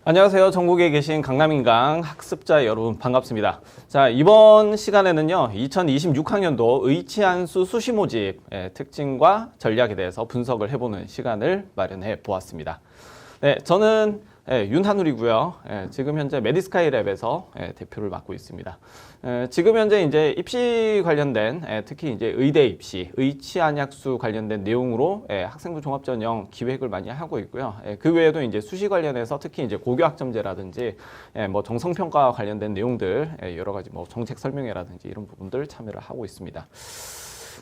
안녕하세요. 전국에 계신 강남인강 학습자 여러분 반갑습니다. 자, 이번 시간에는요, 2026학년도 의치한수 수시 모집의 특징과 전략에 대해서 분석을 해보는 시간을 마련해 보았습니다. 네, 저는 윤한울이고요. 지금 현재 메디스카이 랩에서 대표를 맡고 있습니다. 지금 현재 이제 입시 관련된 특히 이제 의대 입시, 의치안약수 관련된 내용으로 학생부 종합전형 기획을 많이 하고 있고요. 그 외에도 이제 수시 관련해서 특히 이제 고교학점제라든지 뭐 정성평가 관련된 내용들, 여러 가지 뭐 정책 설명회라든지 이런 부분들 참여를 하고 있습니다.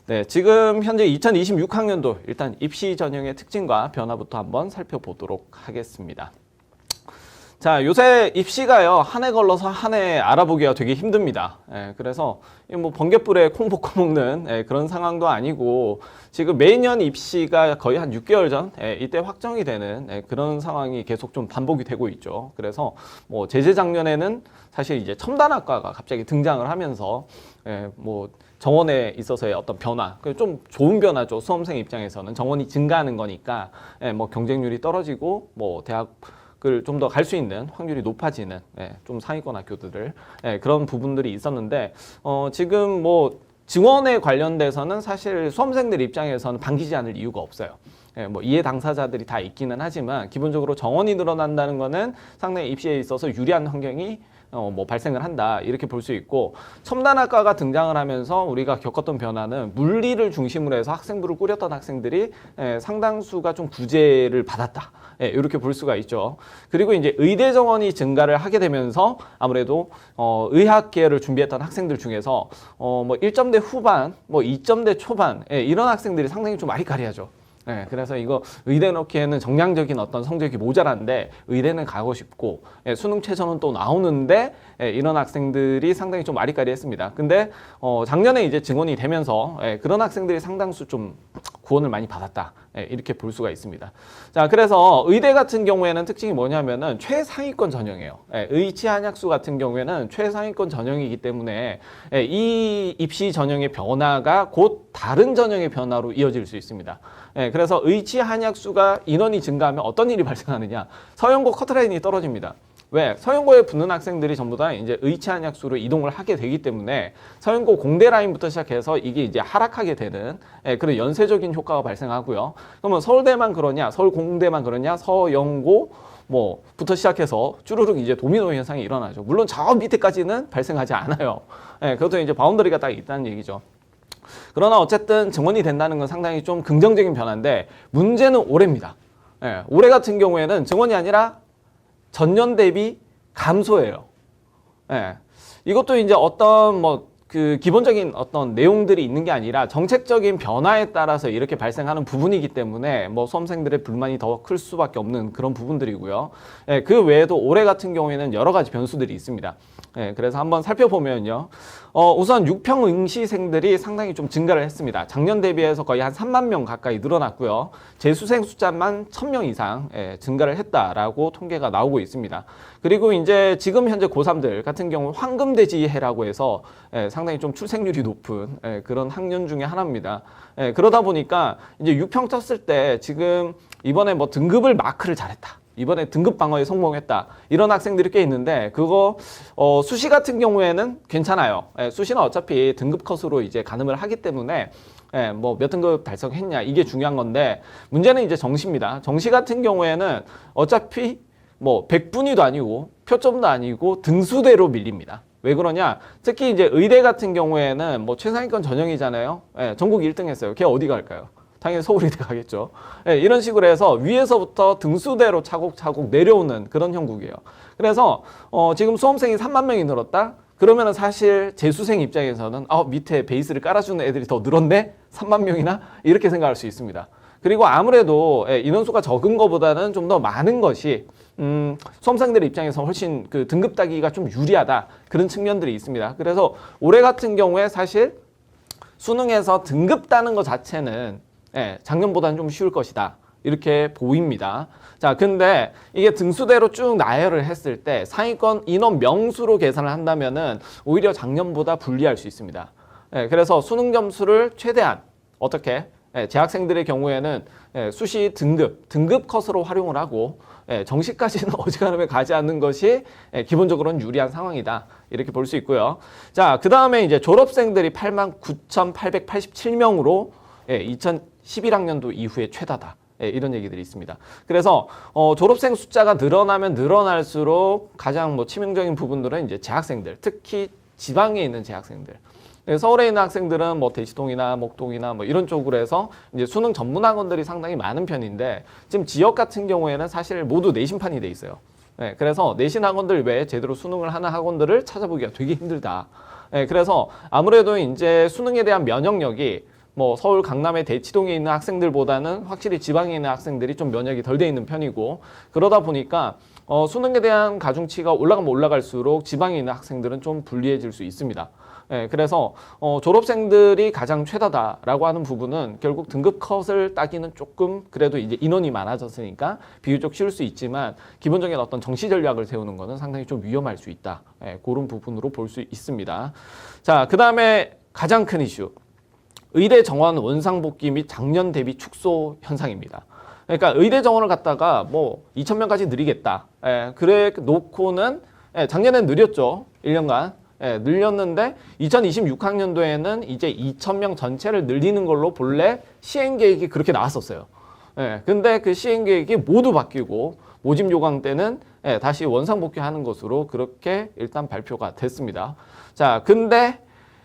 네, 지금 현재 2026학년도 일단 입시 전형의 특징과 변화부터 한번 살펴보도록 하겠습니다. 자, 요새 입시가요, 한 해 걸러서 한 해 알아보기가 되게 힘듭니다. 그래서 뭐 번갯불에 콩 볶아 먹는 그런 상황도 아니고, 지금 매년 입시가 거의 한 6개월 전 이때 확정이 되는 그런 상황이 계속 좀 반복이 되고 있죠. 그래서 뭐 재작년에는 사실 이제 첨단학과가 갑자기 등장을 하면서 뭐 정원에 있어서의 어떤 변화, 좀 좋은 변화죠. 수험생 입장에서는 정원이 증가하는 거니까 뭐 경쟁률이 떨어지고 뭐 대학을 좀 더 갈 수 있는 확률이 높아지는 좀 상위권 학교들을 그런 부분들이 있었는데 지금 뭐 증원에 관련돼서는 사실 수험생들 입장에서는 반기지 않을 이유가 없어요. 뭐 이해 당사자들이 다 있기는 하지만 기본적으로 정원이 늘어난다는 거는 상당히 입시에 있어서 유리한 환경이 뭐 발생을 한다, 이렇게 볼 수 있고, 첨단학과가 등장을 하면서 우리가 겪었던 변화는 물리를 중심으로 해서 학생부를 꾸렸던 학생들이 상당수가 좀 구제를 받았다, 이렇게 볼 수가 있죠. 그리고 이제 의대 정원이 증가를 하게 되면서 아무래도 의학 계열을 준비했던 학생들 중에서 뭐 1점대 후반, 뭐 2점대 초반 이런 학생들이 상당히 좀 아리까리하죠. 그래서 이거 의대 넣기에는 정량적인 어떤 성적이 모자란데 의대는 가고 싶고 수능 최저는 또 나오는데 이런 학생들이 상당히 좀 아리까리했습니다. 근데 작년에 이제 증원이 되면서 그런 학생들이 상당수 좀 구원을 많이 받았다, 이렇게 볼 수가 있습니다. 자, 그래서 의대 같은 경우에는 특징이 뭐냐면은 최상위권 전형이에요. 의치한약수 같은 경우에는 최상위권 전형이기 때문에 이 입시 전형의 변화가 곧 다른 전형의 변화로 이어질 수 있습니다. 그래서 의치한약수가 인원이 증가하면 어떤 일이 발생하느냐? 서영고 커트라인이 떨어집니다. 왜? 서영고에 붙는 학생들이 전부 다 이제 의치한약수로 이동을 하게 되기 때문에 서영고 공대 라인부터 시작해서 이게 이제 하락하게 되는 그런 연쇄적인 효과가 발생하고요. 그러면 서울대만 그러냐, 서울공대만 그러냐, 서영고 뭐부터 시작해서 쭈루룩 이제 도미노 현상이 일어나죠. 물론 저 밑에까지는 발생하지 않아요. 그것도 이제 바운더리가 딱 있다는 얘기죠. 그러나 어쨌든 증원이 된다는 건 상당히 좀 긍정적인 변화인데, 문제는 올해입니다. 올해 같은 경우에는 증원이 아니라 전년 대비 감소해요. 이것도 이제 어떤 그 기본적인 어떤 내용들이 있는 게 아니라 정책적인 변화에 따라서 이렇게 발생하는 부분이기 때문에 뭐 수험생들의 불만이 더 클 수밖에 없는 그런 부분들이고요. 그 외에도 올해 같은 경우에는 여러 가지 변수들이 있습니다. 그래서 한번 살펴보면요. 우선 6평 응시생들이 상당히 좀 증가를 했습니다. 작년 대비해서 거의 한 3만 명 가까이 늘어났고요. 재수생 숫자만 1,000명 이상 증가를 했다라고 통계가 나오고 있습니다. 그리고 이제 지금 현재 고3들 같은 경우 황금돼지해라고 해서 상당히 좀 출생률이 높은 그런 학년 중에 하나입니다. 그러다 보니까 이제 6평 쳤을 때 지금 이번에 뭐 등급을 마크를 잘했다, 이번에 등급 방어에 성공했다, 이런 학생들이 꽤 있는데, 그거 수시 같은 경우에는 괜찮아요. 수시는 어차피 등급 컷으로 이제 가늠을 하기 때문에 뭐 몇 등급 달성했냐, 이게 중요한 건데, 문제는 이제 정시입니다. 정시 같은 경우에는 어차피 뭐 100분위도 아니고 표점도 아니고 등수대로 밀립니다. 왜 그러냐? 특히 이제 의대 같은 경우에는 뭐 최상위권 전형이잖아요. 전국 1등 했어요. 걔 어디 갈까요? 당연히 서울의대 가겠죠. 이런 식으로 해서 위에서부터 등수대로 차곡차곡 내려오는 그런 형국이에요. 그래서 지금 수험생이 3만 명이 늘었다? 그러면은 사실 재수생 입장에서는 밑에 베이스를 깔아주는 애들이 더 늘었네? 3만 명이나? 이렇게 생각할 수 있습니다. 그리고 아무래도 인원수가 적은 것보다는 좀 더 많은 것이 수험생들의 입장에서 훨씬 그 등급 따기가 좀 유리하다, 그런 측면들이 있습니다. 그래서 올해 같은 경우에 사실 수능에서 등급 따는 것 자체는 작년보다는 좀 쉬울 것이다, 이렇게 보입니다. 자, 근데 이게 등수대로 쭉 나열을 했을 때 상위권 인원 명수로 계산을 한다면은 오히려 작년보다 불리할 수 있습니다. 그래서 수능 점수를 최대한 어떻게 재학생들의 경우에는 수시 등급 컷으로 활용을 하고 정시까지는 어지간하면 가지 않는 것이 기본적으로는 유리한 상황이다. 이렇게 볼 수 있고요. 자, 그 다음에 이제 졸업생들이 89,887명으로 2011학년도 이후에 최다다. 이런 얘기들이 있습니다. 그래서 졸업생 숫자가 늘어나면 늘어날수록 가장 치명적인 부분들은 이제 재학생들, 특히 지방에 있는 재학생들. 서울에 있는 학생들은 대치동이나 목동이나 이런 쪽으로 해서 이제 수능 전문 학원들이 상당히 많은 편인데 지금 지역 같은 경우에는 사실 모두 내신판이 돼 있어요. 그래서 내신 학원들 외에 제대로 수능을 하는 학원들을 찾아보기가 되게 힘들다. 그래서 아무래도 이제 수능에 대한 면역력이 서울 강남의 대치동에 있는 학생들보다는 확실히 지방에 있는 학생들이 좀 면역이 덜 돼 있는 편이고 그러다 보니까 수능에 대한 가중치가 올라가면 올라갈수록 지방에 있는 학생들은 좀 불리해질 수 있습니다. 그래서 졸업생들이 가장 최다다라고 하는 부분은 결국 등급 컷을 따기는 조금 그래도 이제 인원이 많아졌으니까 비교적 쉬울 수 있지만 기본적인 어떤 정시 전략을 세우는 것은 상당히 좀 위험할 수 있다. 그런 부분으로 볼 수 있습니다. 자, 그 다음에 가장 큰 이슈. 의대 정원 원상복귀 및 작년 대비 축소 현상입니다. 그러니까 의대 정원을 갖다가 2,000명까지 늘리겠다. 그래 놓고는 작년엔 느렸죠. 1년간. 늘렸는데 2026학년도에는 이제 2,000명 전체를 늘리는 걸로 본래 시행 계획이 그렇게 나왔었어요. 근데 그 시행 계획이 모두 바뀌고 모집 요강 때는 다시 원상복귀하는 것으로 그렇게 일단 발표가 됐습니다. 자, 근데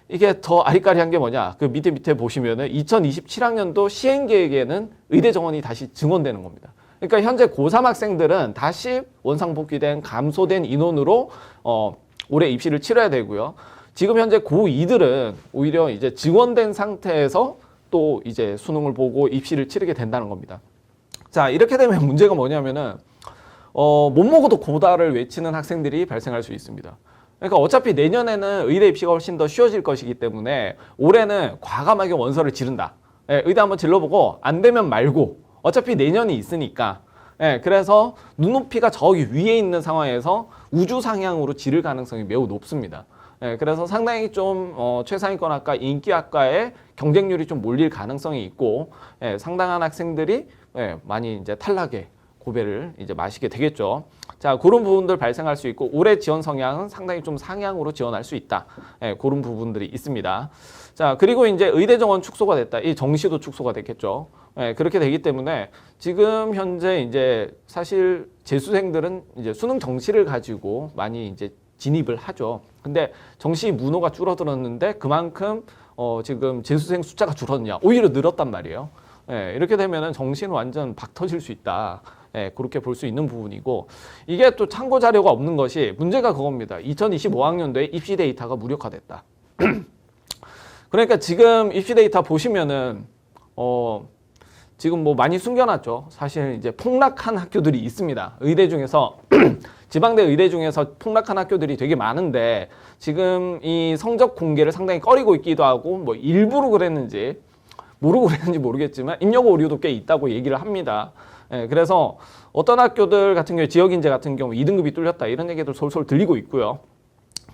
이게 더 아리까리한 게 뭐냐? 그 밑에 보시면은 2027학년도 시행 계획에는 의대 정원이 다시 증원되는 겁니다. 그러니까 현재 고3 학생들은 다시 원상복귀된 감소된 인원으로 올해 입시를 치러야 되고요. 지금 현재 고2들은 오히려 이제 증원된 상태에서 또 이제 수능을 보고 입시를 치르게 된다는 겁니다. 자, 이렇게 되면 문제가 뭐냐면은 못 먹어도 고다를 외치는 학생들이 발생할 수 있습니다. 그러니까 어차피 내년에는 의대 입시가 훨씬 더 쉬워질 것이기 때문에 올해는 과감하게 원서를 지른다. 의대 한번 질러보고 안 되면 말고 어차피 내년이 있으니까. 그래서 눈높이가 저기 위에 있는 상황에서 우주 상향으로 지를 가능성이 매우 높습니다. 그래서 상당히 좀 최상위권학과, 인기학과의 경쟁률이 좀 몰릴 가능성이 있고 상당한 학생들이 많이 이제 탈락의 고배를 이제 마시게 되겠죠. 자, 그런 부분들 발생할 수 있고 올해 지원 성향은 상당히 좀 상향으로 지원할 수 있다. 그런 부분들이 있습니다. 자, 그리고 이제 의대 정원 축소가 됐다. 이 정시도 축소가 됐겠죠. 그렇게 되기 때문에 지금 현재 이제 사실 재수생들은 이제 수능 정시를 가지고 많이 이제 진입을 하죠. 근데 정시 문호가 줄어들었는데 그만큼 지금 재수생 숫자가 줄었냐? 오히려 늘었단 말이에요. 이렇게 되면은 정시는 완전 박 터질 수 있다. 그렇게 볼 수 있는 부분이고 이게 또 참고 자료가 없는 것이 문제가 그겁니다. 2025학년도에 입시 데이터가 무력화됐다. 그러니까 지금 입시 데이터 보시면은 지금 많이 숨겨놨죠. 사실 이제 폭락한 학교들이 있습니다. 의대 중에서 지방대 의대 중에서 폭락한 학교들이 되게 많은데 지금 이 성적 공개를 상당히 꺼리고 있기도 하고 일부러 그랬는지 모르고 그랬는지 모르겠지만 입력 오류도 꽤 있다고 얘기를 합니다. 그래서 어떤 학교들 같은 경우 지역인재 같은 경우 2등급이 뚫렸다 이런 얘기도 솔솔 들리고 있고요.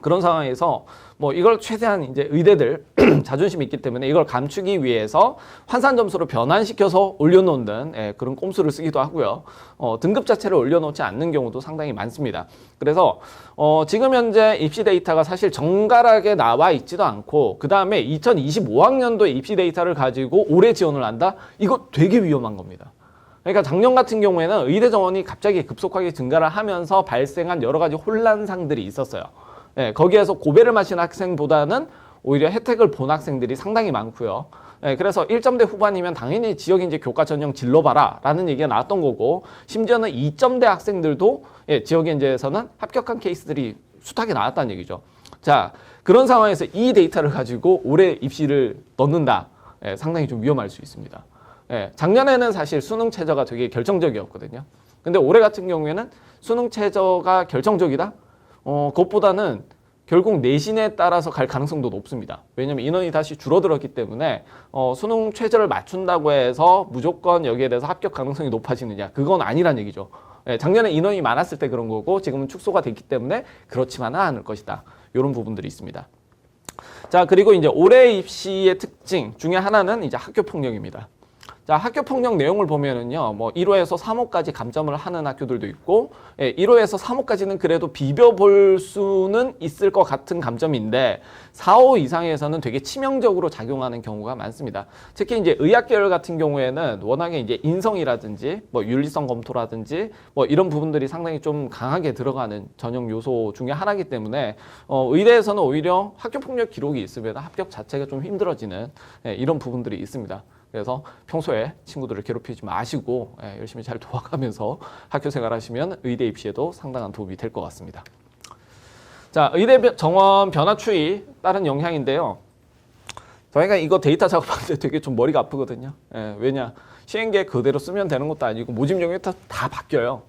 그런 상황에서 이걸 최대한 이제 의대들 자존심이 있기 때문에 이걸 감추기 위해서 환산 점수로 변환시켜서 올려놓는 그런 꼼수를 쓰기도 하고요. 등급 자체를 올려놓지 않는 경우도 상당히 많습니다. 그래서 지금 현재 입시 데이터가 사실 정갈하게 나와 있지도 않고 그 다음에 2025학년도에 입시 데이터를 가지고 올해 지원을 한다? 이거 되게 위험한 겁니다. 그러니까 작년 같은 경우에는 의대 정원이 갑자기 급속하게 증가를 하면서 발생한 여러 가지 혼란상들이 있었어요. 거기에서 고배를 마신 학생보다는 오히려 혜택을 본 학생들이 상당히 많고요. 그래서 1점대 후반이면 당연히 지역인재 교과 전형 질러봐라 라는 얘기가 나왔던 거고 심지어는 2점대 학생들도 지역인재에서는 합격한 케이스들이 숱하게 나왔다는 얘기죠. 자, 그런 상황에서 이 데이터를 가지고 올해 입시를 넣는다. 상당히 좀 위험할 수 있습니다. 작년에는 사실 수능 최저가 되게 결정적이었거든요. 근데 올해 같은 경우에는 수능 최저가 결정적이다? 그것보다는 결국 내신에 따라서 갈 가능성도 높습니다. 왜냐하면 인원이 다시 줄어들었기 때문에 수능 최저를 맞춘다고 해서 무조건 여기에 대해서 합격 가능성이 높아지느냐 그건 아니란 얘기죠. 작년에 인원이 많았을 때 그런 거고 지금은 축소가 됐기 때문에 그렇지만은 않을 것이다. 이런 부분들이 있습니다. 자, 그리고 이제 올해 입시의 특징 중에 하나는 이제 학교 폭력입니다. 자, 학교 폭력 내용을 보면은요, 뭐 1호에서 3호까지 감점을 하는 학교들도 있고, 1호에서 3호까지는 그래도 비벼볼 수는 있을 것 같은 감점인데, 4호 이상에서는 되게 치명적으로 작용하는 경우가 많습니다. 특히 이제 의학계열 같은 경우에는 워낙에 이제 인성이라든지, 뭐 윤리성 검토라든지, 뭐 이런 부분들이 상당히 좀 강하게 들어가는 전형 요소 중에 하나이기 때문에, 의대에서는 오히려 학교 폭력 기록이 있으면 합격 자체가 좀 힘들어지는 이런 부분들이 있습니다. 그래서 평소에 친구들을 괴롭히지 마시고 열심히 잘 도와가면서 학교 생활하시면 의대 입시에도 상당한 도움이 될 것 같습니다. 자, 의대 정원 변화 추이 다른 영향인데요. 저희가 이거 데이터 작업할 때 되게 좀 머리가 아프거든요. 왜냐, 시행계 그대로 쓰면 되는 것도 아니고 모집 용역이 다 바뀌어요.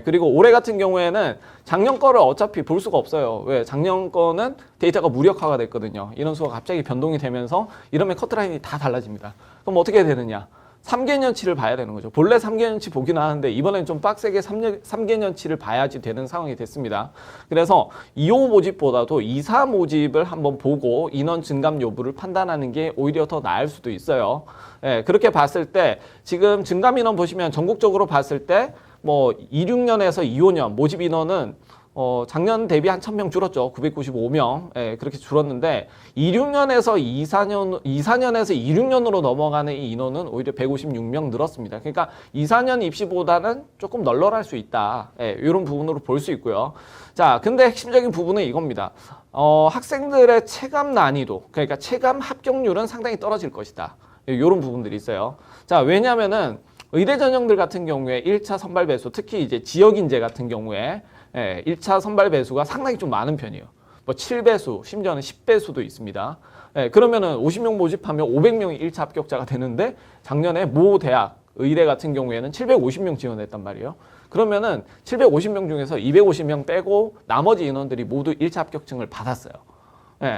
그리고 올해 같은 경우에는 작년 거를 어차피 볼 수가 없어요. 왜? 작년 거는 데이터가 무력화가 됐거든요. 인원수가 갑자기 변동이 되면서 이러면 커트라인이 다 달라집니다. 그럼 어떻게 해야 되느냐? 3개년치를 봐야 되는 거죠. 본래 3개년치 보긴 하는데 이번엔 좀 빡세게 3개년치를 봐야지 되는 상황이 됐습니다. 그래서 2호 모집보다도 2사 모집을 한번 보고 인원 증감 여부를 판단하는 게 오히려 더 나을 수도 있어요. 그렇게 봤을 때 지금 증감 인원 보시면 전국적으로 봤을 때 뭐 26년에서 25년 모집 인원은 작년 대비 한 1000명 줄었죠. 995명. 그렇게 줄었는데 26년에서 24년에서 26년으로 넘어가는 이 인원은 오히려 156명 늘었습니다. 그러니까 24년 입시보다는 조금 널널할 수 있다. 이런 부분으로 볼 수 있고요. 자, 근데 핵심적인 부분은 이겁니다. 학생들의 체감 난이도, 그러니까 체감 합격률은 상당히 떨어질 것이다. 이런 부분들이 있어요. 자, 왜냐면은 의대 전형들 같은 경우에 1차 선발 배수, 특히 이제 지역 인재 같은 경우에 1차 선발 배수가 상당히 좀 많은 편이에요. 뭐 7배수, 심지어는 10배수도 있습니다. 그러면은 50명 모집하면 500명이 1차 합격자가 되는데 작년에 모 대학 의대 같은 경우에는 750명 지원했단 말이에요. 그러면은 750명 중에서 250명 빼고 나머지 인원들이 모두 1차 합격증을 받았어요.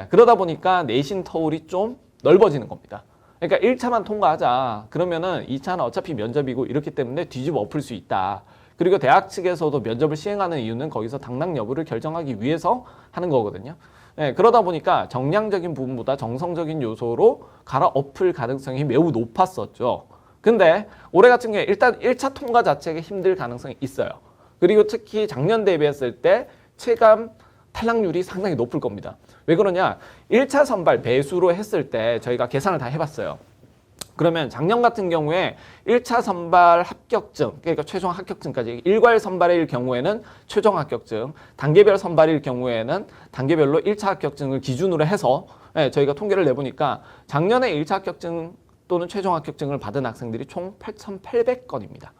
그러다 보니까 내신 터울이 좀 넓어지는 겁니다. 그러니까 1차만 통과하자. 그러면은 2차는 어차피 면접이고 이렇기 때문에 뒤집어 엎을 수 있다. 그리고 대학 측에서도 면접을 시행하는 이유는 거기서 당락 여부를 결정하기 위해서 하는 거거든요. 그러다 보니까 정량적인 부분보다 정성적인 요소로 갈아엎을 가능성이 매우 높았었죠. 근데 올해 같은 경우에 일단 1차 통과 자체가 힘들 가능성이 있어요. 그리고 특히 작년 대비했을 때 체감 탈락률이 상당히 높을 겁니다. 왜 그러냐? 1차 선발 배수로 했을 때 저희가 계산을 다 해봤어요. 그러면 작년 같은 경우에 1차 선발 합격증, 그러니까 최종 합격증까지 일괄 선발일 경우에는 최종 합격증, 단계별 선발일 경우에는 단계별로 1차 합격증을 기준으로 해서 저희가 통계를 내보니까 작년에 1차 합격증 또는 최종 합격증을 받은 학생들이 총 8,800건입니다.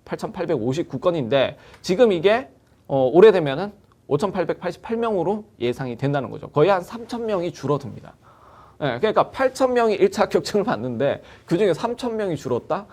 8,859건인데 지금 이게 올해 되면은 5,888명으로 예상이 된다는 거죠. 거의 한 3,000명이 줄어듭니다. 그러니까 8,000명이 1차 합격증을 받는데 그중에 3,000명이 줄었다?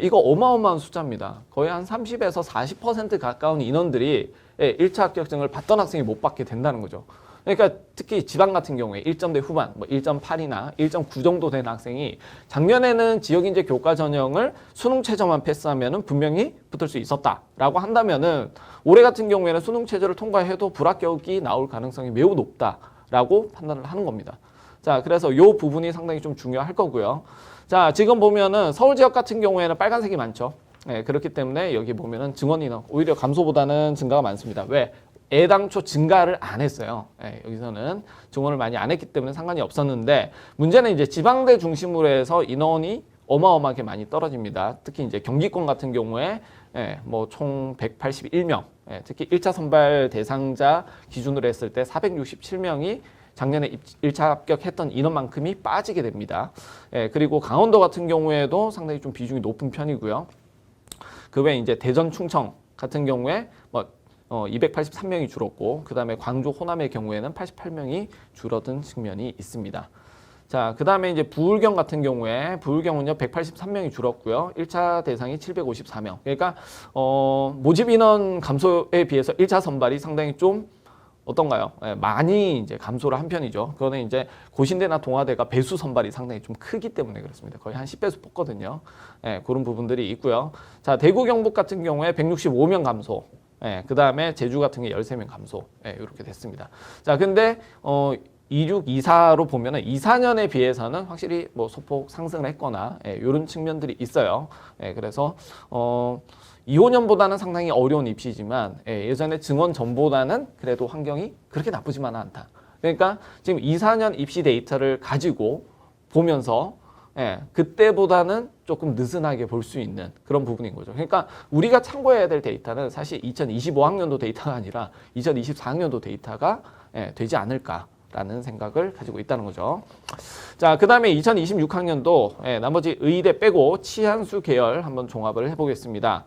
이거 어마어마한 숫자입니다. 거의 한 30에서 40% 가까운 인원들이 1차 합격증을 받던 학생이 못 받게 된다는 거죠. 그러니까 특히 지방 같은 경우에 1점대 후반, 뭐 1.8이나 1.9 정도 된 학생이 작년에는 지역인재 교과 전형을 수능 최저만 패스하면은 분명히 붙을 수 있었다라고 한다면은 올해 같은 경우에는 수능 최저를 통과해도 불합격이 나올 가능성이 매우 높다라고 판단을 하는 겁니다. 자, 그래서 이 부분이 상당히 좀 중요할 거고요. 자, 지금 보면은 서울 지역 같은 경우에는 빨간색이 많죠. 그렇기 때문에 여기 보면은 증원 인원 오히려 감소보다는 증가가 많습니다. 왜? 애당초 증가를 안 했어요. 여기서는 증원을 많이 안 했기 때문에 상관이 없었는데 문제는 이제 지방대 중심으로 해서 인원이 어마어마하게 많이 떨어집니다. 특히 이제 경기권 같은 경우에 뭐 총 181명, 특히 1차 선발 대상자 기준으로 했을 때 467명이 작년에 1차 합격했던 인원만큼이 빠지게 됩니다. 그리고 강원도 같은 경우에도 상당히 좀 비중이 높은 편이고요. 그 외에 이제 대전, 충청 같은 경우에 뭐 283명이 줄었고 그 다음에 광주, 호남의 경우에는 88명이 줄어든 측면이 있습니다. 자, 그 다음에 이제 부울경 같은 경우에 부울경은요 183명이 줄었고요. 1차 대상이 754명. 그러니까 모집 인원 감소에 비해서 1차 선발이 상당히 좀 어떤가요? 많이 이제 감소를 한 편이죠. 그거는 이제 고신대나 동아대가 배수 선발이 상당히 좀 크기 때문에 그렇습니다. 거의 한 10배수 뽑거든요. 그런 부분들이 있고요. 자, 대구 경북 같은 경우에 165명 감소. 그 다음에 제주 같은 게 13명 감소. 이렇게 됐습니다. 자, 근데 26, 24로 보면은 24년에 비해서는 확실히 뭐 소폭 상승을 했거나 이런 측면들이 있어요. 그래서 25년보다는 상당히 어려운 입시지만 예전에 증원 전보다는 그래도 환경이 그렇게 나쁘지만은 않다. 그러니까 지금 24년 입시 데이터를 가지고 보면서 그때보다는 조금 느슨하게 볼 수 있는 그런 부분인 거죠. 그러니까 우리가 참고해야 될 데이터는 사실 2025학년도 데이터가 아니라 2024학년도 데이터가 되지 않을까라는 생각을 가지고 있다는 거죠. 자, 그 다음에 2026학년도 나머지 의대 빼고 치안수 계열 한번 종합을 해보겠습니다.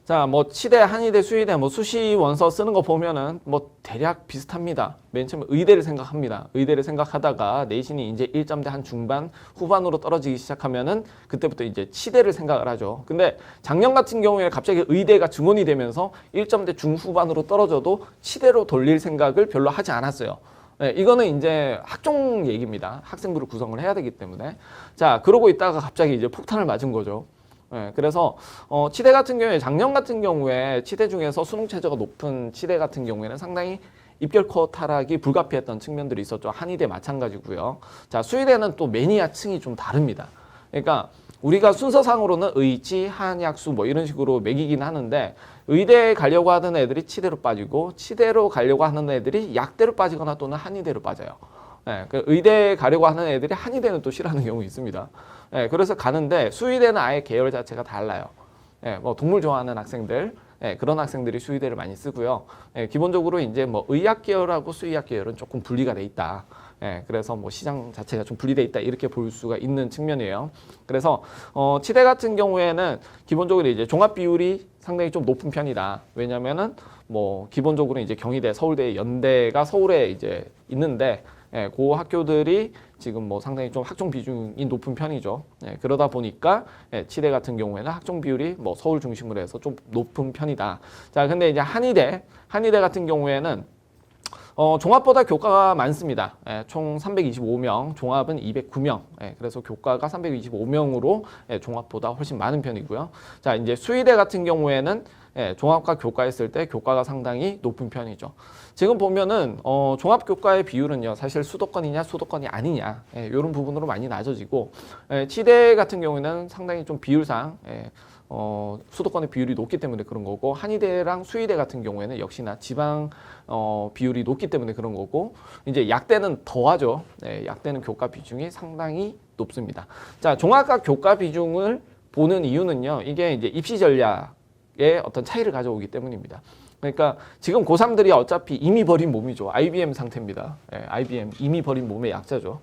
자, 뭐 치대, 한의대, 수의대, 뭐 수시 원서 쓰는 거 보면은 뭐 대략 비슷합니다. 맨 처음에 의대를 생각합니다. 의대를 생각하다가 내신이 이제 1점대 한 중반, 후반으로 떨어지기 시작하면은 그때부터 이제 치대를 생각을 하죠. 근데 작년 같은 경우에 갑자기 의대가 증원이 되면서 1점대 중후반으로 떨어져도 치대로 돌릴 생각을 별로 하지 않았어요. 이거는 이제 학종 얘기입니다. 학생부를 구성을 해야 되기 때문에. 자, 그러고 있다가 갑자기 이제 폭탄을 맞은 거죠. 그래서 치대 같은 경우에 작년 같은 경우에 치대 중에서 수능 최저가 높은 치대 같은 경우에는 상당히 입결코 타락이 불가피했던 측면들이 있었죠. 한의대 마찬가지고요. 자, 수의대는 또 매니아층이 좀 다릅니다. 그러니까 우리가 순서상으로는 의치, 한약수 뭐 이런 식으로 매기긴 하는데 의대에 가려고 하는 애들이 치대로 빠지고 치대로 가려고 하는 애들이 약대로 빠지거나 또는 한의대로 빠져요. 그 의대에 가려고 하는 애들이 한의대는 또 싫어하는 경우 있습니다. 그래서 가는데 수의대는 아예 계열 자체가 달라요. 뭐 동물 좋아하는 학생들, 그런 학생들이 수의대를 많이 쓰고요. 기본적으로 이제 뭐 의학 계열하고 수의학 계열은 조금 분리가 돼 있다. 그래서 뭐 시장 자체가 좀 분리돼 있다 이렇게 볼 수가 있는 측면이에요. 그래서 치대 같은 경우에는 기본적으로 이제 종합 비율이 상당히 좀 높은 편이다. 왜냐면은 뭐 기본적으로 이제 경희대, 서울대, 연대가 서울에 이제 있는데 그 학교들이 지금 뭐 상당히 좀 학종 비중이 높은 편이죠. 그러다 보니까 치대 같은 경우에는 학종 비율이 뭐 서울 중심으로 해서 좀 높은 편이다. 자, 근데 이제 한의대 같은 경우에는 종합보다 교과가 많습니다. 총 325명, 종합은 209명. 그래서 교과가 325명으로 종합보다 훨씬 많은 편이고요. 자, 이제 수의대 같은 경우에는 종합과 교과 했을 때 교과가 상당히 높은 편이죠. 지금 보면은 종합교과의 비율은요, 사실 수도권이냐 수도권이 아니냐 이런 부분으로 많이 낮아지고 치대 같은 경우에는 상당히 좀 비율상 수도권의 비율이 높기 때문에 그런 거고 한의대랑 수의대 같은 경우에는 역시나 지방 비율이 높기 때문에 그런 거고 이제 약대는 더하죠. 약대는 교과 비중이 상당히 높습니다. 자, 종합과 교과 비중을 보는 이유는요, 이게 이제 입시 전략의 어떤 차이를 가져오기 때문입니다. 그러니까 지금 고3들이 어차피 이미 버린 몸이죠. IBM 상태입니다. IBM 이미 버린 몸의 약자죠.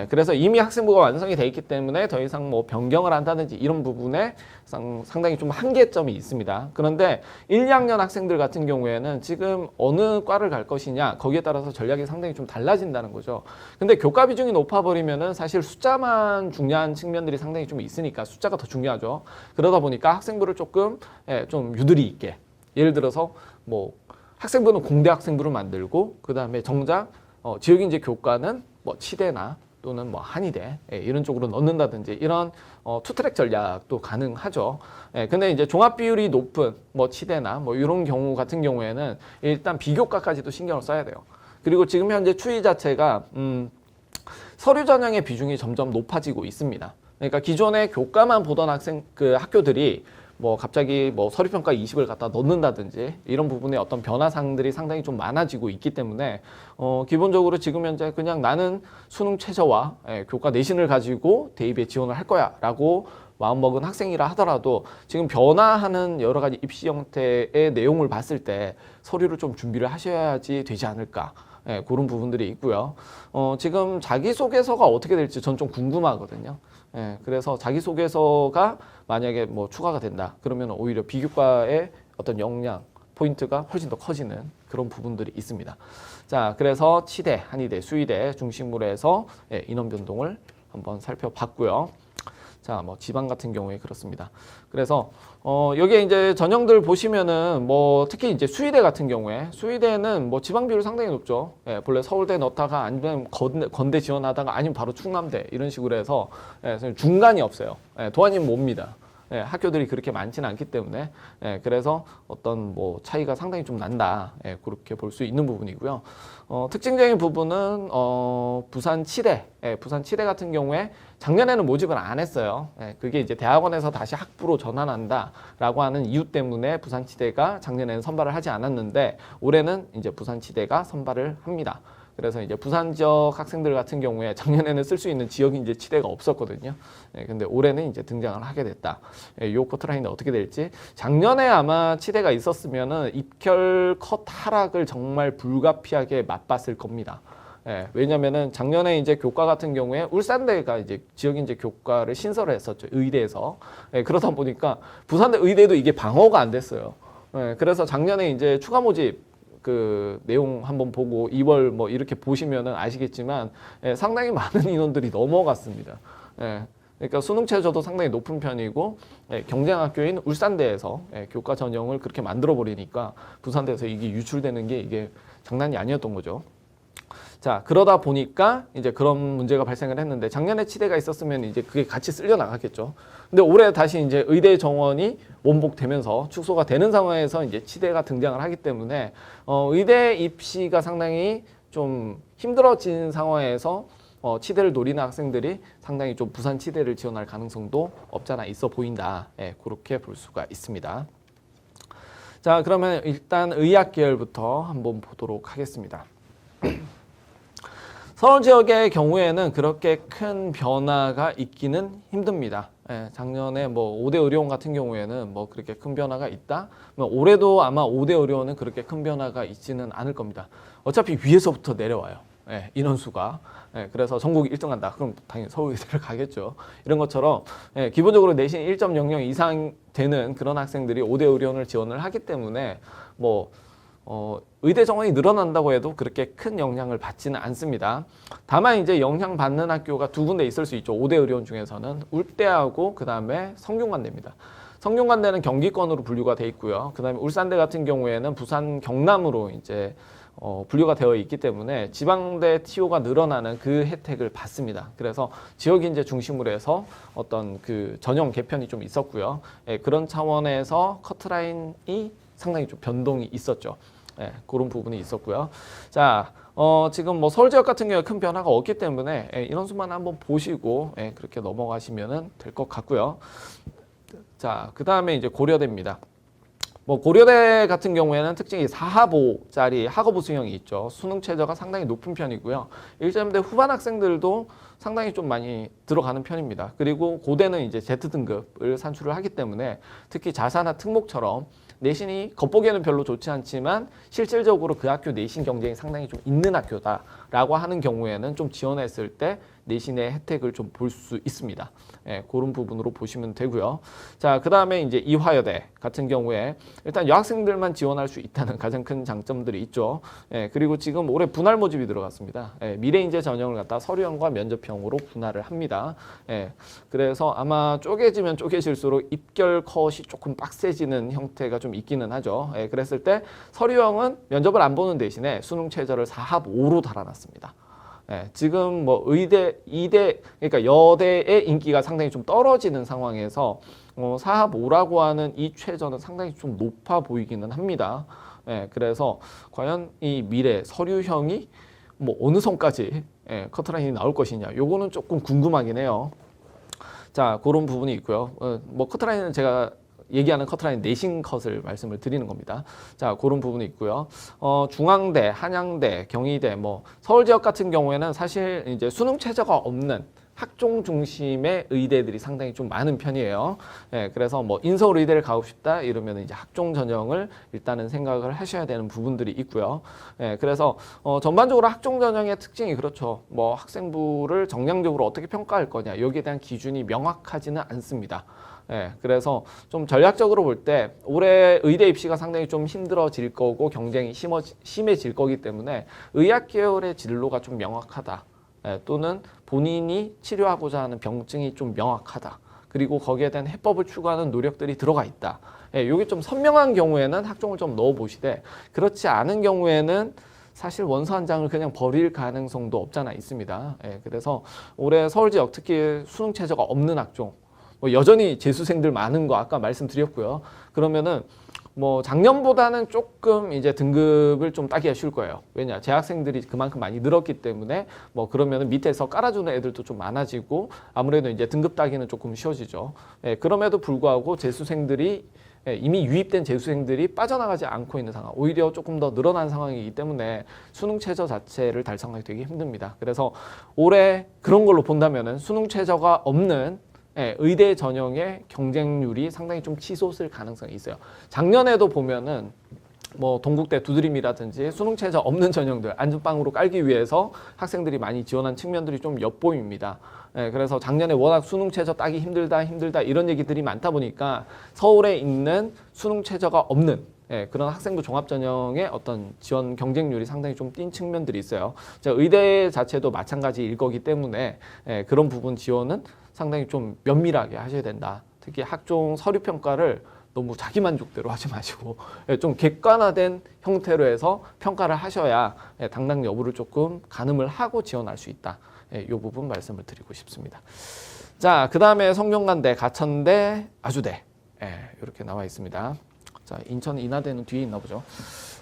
그래서 이미 학생부가 완성이 돼 있기 때문에 더 이상 뭐 변경을 한다든지 이런 부분에 상당히 좀 한계점이 있습니다. 그런데 1, 2학년 학생들 같은 경우에는 지금 어느 과를 갈 것이냐 거기에 따라서 전략이 상당히 좀 달라진다는 거죠. 근데 교과 비중이 높아버리면은 사실 숫자만 중요한 측면들이 상당히 좀 있으니까 숫자가 더 중요하죠. 그러다 보니까 학생부를 조금 좀 유두리 있게 예를 들어서 뭐 학생부는 공대 학생부를 만들고 그 다음에 정작 지역인재 교과는 뭐 치대나 또는 뭐 한의대 이런 쪽으로 넣는다든지 이런 투트랙 전략도 가능하죠. 근데 이제 종합 비율이 높은 뭐 치대나 뭐 이런 경우 같은 경우에는 일단 비교과까지도 신경을 써야 돼요. 그리고 지금 현재 추이 자체가 서류 전형의 비중이 점점 높아지고 있습니다. 그러니까 기존에 교과만 보던 학교들이 뭐 갑자기 뭐 서류평가 20을 갖다 넣는다든지 이런 부분에 어떤 변화사항들이 상당히 좀 많아지고 있기 때문에 기본적으로 지금 현재 그냥 나는 수능 최저와 교과 내신을 가지고 대입에 지원을 할 거야 라고 마음먹은 학생이라 하더라도 지금 변화하는 여러 가지 입시 형태의 내용을 봤을 때 서류를 좀 준비를 하셔야지 되지 않을까. 그런 부분들이 있고요. 지금 자기소개서가 어떻게 될지 전 좀 궁금하거든요. 그래서 자기소개서가 만약에 뭐 추가가 된다. 그러면 오히려 비교과의 어떤 역량, 포인트가 훨씬 더 커지는 그런 부분들이 있습니다. 자, 그래서 치대, 한의대, 수의대 중심으로 해서 인원 변동을 한번 살펴봤고요. 자, 뭐 지방 같은 경우에 그렇습니다. 그래서 여기에 이제 전형들 보시면은 뭐 특히 이제 수의대 같은 경우에 수의대는 뭐 지방 비율 상당히 높죠. 본래 서울대 넣다가 아니면 건대 지원하다가 아니면 바로 충남대 이런 식으로 해서 중간이 없어요. 도안이는 뭡니다. 예, 학교들이 그렇게 많지는 않기 때문에 예, 그래서 어떤 뭐 차이가 상당히 좀 난다. 예, 그렇게 볼 수 있는 부분이고요. 특징적인 부분은 부산 치대, 예, 부산 치대 같은 경우에 작년에는 모집을 안 했어요. 예, 그게 이제 대학원에서 다시 학부로 전환한다라고 하는 이유 때문에 부산 치대가 작년에는 선발을 하지 않았는데 올해는 이제 부산 치대가 선발을 합니다. 그래서 이제 부산 지역 학생들 같은 경우에 작년에는 쓸 수 있는 지역이 이제 치대가 없었거든요. 예, 근데 올해는 이제 등장을 하게 됐다. 예, 요 커트라인이 어떻게 될지. 작년에 아마 치대가 있었으면은 입결 컷 하락을 정말 불가피하게 맛봤을 겁니다. 예, 왜냐면은 작년에 이제 교과 같은 경우에 울산대가 이제 지역 이제 교과를 신설을 했었죠. 의대에서. 예, 그러다 보니까 부산대 의대도 이게 방어가 안 됐어요. 예, 그래서 작년에 이제 추가 모집 그 내용 한번 보고 2월 뭐 이렇게 보시면은 아시겠지만 예, 상당히 많은 인원들이 넘어갔습니다. 예, 그러니까 수능 최저도 상당히 높은 편이고 예, 경쟁 학교인 울산대에서 예, 교과 전형을 그렇게 만들어 버리니까 부산대에서 이게 유출되는 게 이게 장난이 아니었던 거죠. 자, 그러다 보니까 이제 그런 문제가 발생을 했는데 작년에 치대가 있었으면 이제 그게 같이 쓸려 나갔겠죠. 근데 올해 다시 이제 의대 정원이 원복되면서 축소가 되는 상황에서 이제 치대가 등장을 하기 때문에 의대 입시가 상당히 좀 힘들어진 상황에서 치대를 노리는 학생들이 상당히 좀 부산 치대를 지원할 가능성도 없잖아 있어 보인다. 예, 그렇게 볼 수가 있습니다. 자, 그러면 일단 의학 계열부터 한번 보도록 하겠습니다. 서울 지역의 경우에는 그렇게 큰 변화가 있기는 힘듭니다. 예, 작년에 뭐 5대 의료원 같은 경우에는 뭐 그렇게 큰 변화가 있다. 뭐 올해도 아마 5대 의료원은 그렇게 큰 변화가 있지는 않을 겁니다. 어차피 위에서부터 내려와요. 예, 인원수가. 예, 그래서 전국 1등 한다. 그럼 당연히 서울의대를 가겠죠. 이런 것처럼 예, 기본적으로 내신 1.00 이상 되는 그런 학생들이 5대 의료원을 지원을 하기 때문에 뭐 의대 정원이 늘어난다고 해도 그렇게 큰 영향을 받지는 않습니다. 다만 이제 영향 받는 학교가 두 군데 있을 수 있죠. 5대 의료원 중에서는 울대하고 그 다음에 성균관대입니다. 성균관대는 경기권으로 분류가 돼 있고요. 그 다음에 울산대 같은 경우에는 부산 경남으로 이제 분류가 되어 있기 때문에 지방대 TO가 늘어나는 그 혜택을 받습니다. 그래서 지역 인재 중심으로 해서 어떤 그 전형 개편이 좀 있었고요. 예, 그런 차원에서 커트라인이 상당히 좀 변동이 있었죠. 예, 그런 부분이 있었고요. 자, 지금 뭐 서울 지역 같은 경우에 큰 변화가 없기 때문에 예, 인원수만 한번 보시고 예, 그렇게 넘어가시면 될 것 같고요. 자, 그 다음에 이제 고려대입니다. 뭐 고려대 같은 경우에는 특징이 4하보짜리 학업 수형이 있죠. 수능 최저가 상당히 높은 편이고요. 1점대 후반 학생들도 상당히 좀 많이 들어가는 편입니다. 그리고 고대는 이제 Z등급을 산출을 하기 때문에 특히 자사나 특목처럼 내신이 겉보기에는 별로 좋지 않지만 실질적으로 그 학교 내신 경쟁이 상당히 좀 있는 학교다라고 하는 경우에는 좀 지원했을 때 내신의 혜택을 좀 볼 수 있습니다. 예, 그런 부분으로 보시면 되고요. 자, 그 다음에 이제 이화여대 같은 경우에 일단 여학생들만 지원할 수 있다는 가장 큰 장점들이 있죠. 예, 그리고 지금 올해 분할 모집이 들어갔습니다. 예, 미래인재 전형을 갖다 서류형과 면접형으로 분할을 합니다. 예, 그래서 아마 쪼개지면 쪼개질수록 입결 컷이 조금 빡세지는 형태가 좀 있기는 하죠. 예, 그랬을 때 서류형은 면접을 안 보는 대신에 수능 최저를 4합 5로 달아놨습니다. 예, 지금 뭐 의대, 이대, 그러니까 여대의 인기가 상당히 좀 떨어지는 상황에서 4합 5라고 하는 이 최저는 상당히 좀 높아 보이기는 합니다. 예, 그래서 과연 이 미래 서류형이 뭐 어느 선까지 예, 커트라인이 나올 것이냐, 요거는 조금 궁금하긴 해요. 자, 그런 부분이 있고요. 뭐 커트라인은 제가 얘기하는 커트라인 내신 컷을 말씀을 드리는 겁니다. 자, 그런 부분이 있고요. 중앙대, 한양대, 경희대, 뭐 서울 지역 같은 경우에는 사실 이제 수능 최저가 없는 학종 중심의 의대들이 상당히 좀 많은 편이에요. 예, 그래서 뭐 인서울 의대를 가고 싶다 이러면 이제 학종 전형을 일단은 생각을 하셔야 되는 부분들이 있고요. 예, 그래서 전반적으로 학종 전형의 특징이 그렇죠. 뭐 학생부를 정량적으로 어떻게 평가할 거냐 여기에 대한 기준이 명확하지는 않습니다. 예, 그래서 좀 전략적으로 볼 때 올해 의대 입시가 상당히 좀 힘들어질 거고 경쟁이 심해질 거기 때문에 의학 계열의 진로가 좀 명확하다. 예, 또는 본인이 치료하고자 하는 병증이 좀 명확하다. 그리고 거기에 대한 해법을 추구하는 노력들이 들어가 있다. 예, 이게 좀 선명한 경우에는 학종을 좀 넣어보시되 그렇지 않은 경우에는 사실 원서 한 장을 그냥 버릴 가능성도 없잖아 있습니다. 예, 그래서 올해 서울 지역 특히 수능 최저가 없는 학종 뭐 여전히 재수생들 많은 거 아까 말씀드렸고요. 그러면은 뭐 작년보다는 조금 이제 등급을 좀 따기가 쉬울 거예요. 왜냐, 재학생들이 그만큼 많이 늘었기 때문에 뭐 그러면은 밑에서 깔아주는 애들도 좀 많아지고 아무래도 이제 등급 따기는 조금 쉬워지죠. 예, 그럼에도 불구하고 재수생들이 이미 유입된 재수생들이 빠져나가지 않고 있는 상황, 오히려 조금 더 늘어난 상황이기 때문에 수능 최저 자체를 달성하기 되게 힘듭니다. 그래서 올해 그런 걸로 본다면은 수능 최저가 없는 의대 전형의 경쟁률이 상당히 좀 치솟을 가능성이 있어요. 작년에도 보면은 뭐 동국대 두드림이라든지 수능 최저 없는 전형들 안전빵으로 깔기 위해서 학생들이 많이 지원한 측면들이 좀 엿보입니다. 그래서 작년에 워낙 수능 최저 따기 힘들다 이런 얘기들이 많다 보니까 서울에 있는 수능 최저가 없는 그런 학생부 종합전형의 어떤 지원 경쟁률이 상당히 좀 뛴 측면들이 있어요. 의대 자체도 마찬가지일 거기 때문에 그런 부분 지원은 상당히 좀 면밀하게 하셔야 된다. 특히 학종 서류 평가를 너무 자기 만족대로 하지 마시고 좀 객관화된 형태로 해서 평가를 하셔야 당락 여부를 조금 가늠을 하고 지원할 수 있다. 이 부분 말씀을 드리고 싶습니다. 자, 그 다음에 성균관대, 가천대, 아주대 이렇게 나와 있습니다. 자, 인천 인하대는 뒤에 있나 보죠.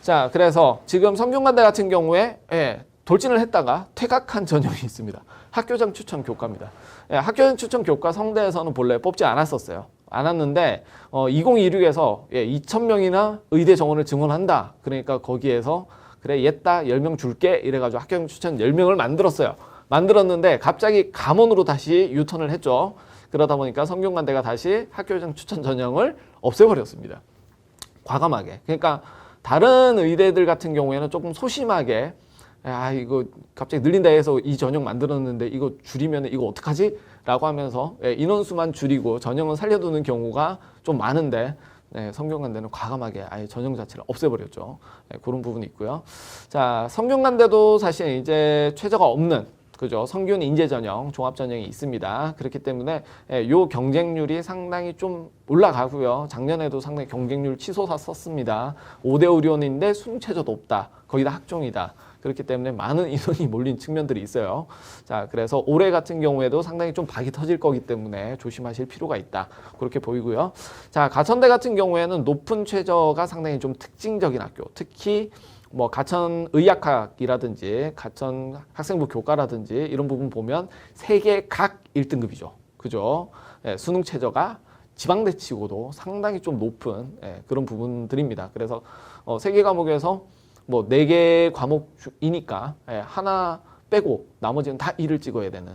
자, 그래서 지금 성균관대 같은 경우에 돌진을 했다가 퇴각한 전형이 있습니다. 학교장 추천 교과입니다. 학교장 추천 교과 성대에서는 본래 뽑지 않았었어요. 않았는데 2026에서 2,000명이나 의대 정원을 증원한다. 그러니까 거기에서 그래 얘따 10명 줄게 이래가지고 학교장 추천 10명을 만들었어요. 만들었는데 갑자기 감원으로 다시 유턴을 했죠. 그러다 보니까 성균관대가 다시 학교장 추천 전형을 없애버렸습니다. 과감하게. 그러니까 다른 의대들 같은 경우에는 조금 소심하게 이거 갑자기 늘린다 해서 이 전형 만들었는데 이거 줄이면 이거 어떡하지? 라고 하면서 인원수만 줄이고 전형은 살려두는 경우가 좀 많은데 성균관대는 과감하게 아예 전형 자체를 없애버렸죠. 그런 부분이 있고요. 자, 성균관대도 사실 이제 최저가 없는 그죠? 성균 인재 전형, 종합 전형이 있습니다. 그렇기 때문에 요 경쟁률이 상당히 좀 올라가고요. 작년에도 상당히 경쟁률 치솟았었습니다. 5대 의료원인데 수능 최저도 없다. 거기다 학종이다. 그렇기 때문에 많은 인원이 몰린 측면들이 있어요. 자, 그래서 올해 같은 경우에도 상당히 좀 박이 터질 거기 때문에 조심하실 필요가 있다. 그렇게 보이고요. 자, 가천대 같은 경우에는 높은 최저가 상당히 좀 특징적인 학교. 특히 뭐 가천 의학학이라든지 가천 학생부 교과라든지 이런 부분 보면 세계 각 1등급이죠. 그죠? 수능 최저가 지방대 치고도 상당히 좀 높은 그런 부분들입니다. 그래서 세계 과목에서 뭐 4개 과목이니까 하나 빼고 나머지는 다 1을 찍어야 되는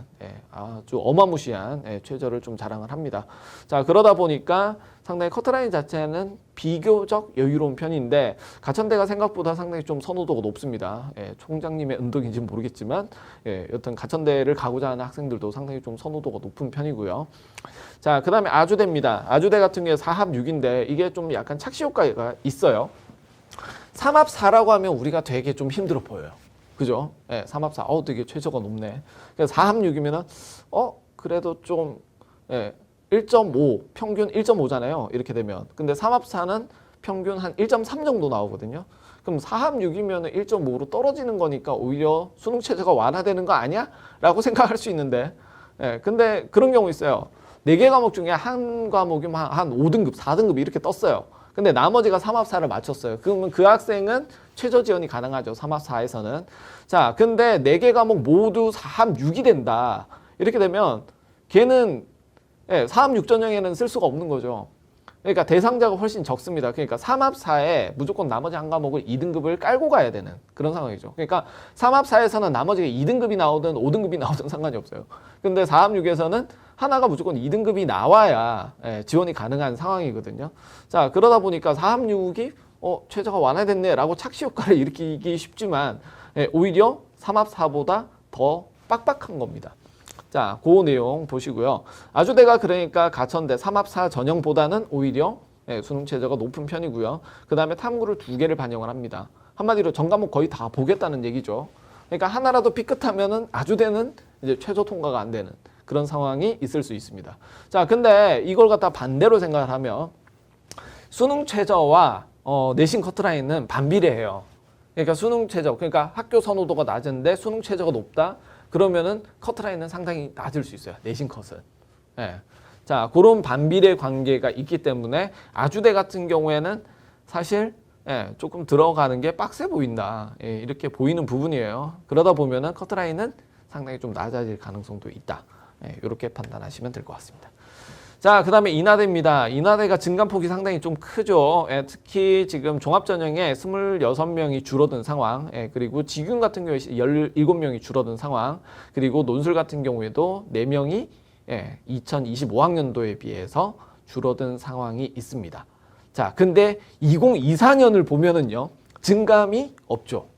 아주 어마무시한 최저를 좀 자랑을 합니다. 자, 그러다 보니까 상당히 커트라인 자체는 비교적 여유로운 편인데 가천대가 생각보다 상당히 좀 선호도가 높습니다. 총장님의 은덕인지는 모르겠지만 여튼 가천대를 가고자 하는 학생들도 상당히 좀 선호도가 높은 편이고요. 자, 그 다음에 아주대입니다. 아주대 같은 경우에 4합 6인데 이게 좀 약간 착시 효과가 있어요. 3합 4라고 하면 우리가 되게 좀 힘들어 보여요. 그죠? 3합 4. 되게 최저가 높네. 그래서 4합 6이면은, 그래도 좀, 1.5, 평균 1.5잖아요. 이렇게 되면. 근데 3합 4는 평균 한 1.3 정도 나오거든요. 그럼 4합 6이면 1.5로 떨어지는 거니까 오히려 수능 최저가 완화되는 거 아니야? 라고 생각할 수 있는데, 근데 그런 경우 있어요. 4개 과목 중에 한 과목이면 한 5등급, 4등급 이렇게 떴어요. 근데 나머지가 3합 4를 맞췄어요. 그러면 그 학생은 최저 지원이 가능하죠. 3합 4에서는. 자, 근데 4개 과목 모두 4합 6이 된다. 이렇게 되면 걔는 4합 6 전형에는 쓸 수가 없는 거죠. 그러니까 대상자가 훨씬 적습니다. 그러니까 3합 4에 무조건 나머지 한 과목을 2등급을 깔고 가야 되는 그런 상황이죠. 그러니까 3합 4에서는 나머지가 2등급이 나오든 5등급이 나오든 상관이 없어요. 근데 4합 6에서는 하나가 무조건 2등급이 나와야 지원이 가능한 상황이거든요. 자, 그러다 보니까 4합 6이 최저가 완화됐네 라고 착시 효과를 일으키기 쉽지만 오히려 3합 4보다 더 빡빡한 겁니다. 자, 그 내용 보시고요. 아주대가 그러니까 가천대 3합 4 전형보다는 오히려 수능 최저가 높은 편이고요. 그 다음에 탐구를 2개를 반영을 합니다. 한마디로 전 과목 거의 다 보겠다는 얘기죠. 그러니까 하나라도 삐끗하면은 아주대는 이제 최저 통과가 안 되는 그런 상황이 있을 수 있습니다. 자, 근데 이걸 갖다 반대로 생각을 하면 수능 최저와 내신 커트라인은 반비례해요. 그러니까 수능 최저, 그러니까 학교 선호도가 낮은데 수능 최저가 높다. 그러면은 커트라인은 상당히 낮을 수 있어요. 내신 컷은. 자, 그런 반비례 관계가 있기 때문에 아주대 같은 경우에는 사실 조금 들어가는 게 빡세 보인다. 이렇게 보이는 부분이에요. 그러다 보면은 커트라인은 상당히 좀 낮아질 가능성도 있다. 이렇게 판단하시면 될 것 같습니다. 자, 그 다음에 인하대입니다. 인하대가 증감폭이 상당히 좀 크죠. 특히 지금 종합전형에 26명이 줄어든 상황, 그리고 지균 같은 경우에 17명이 줄어든 상황, 그리고 논술 같은 경우에도 4명이 2025학년도에 비해서 줄어든 상황이 있습니다. 자, 근데 2024년을 보면은요, 증감이 없죠.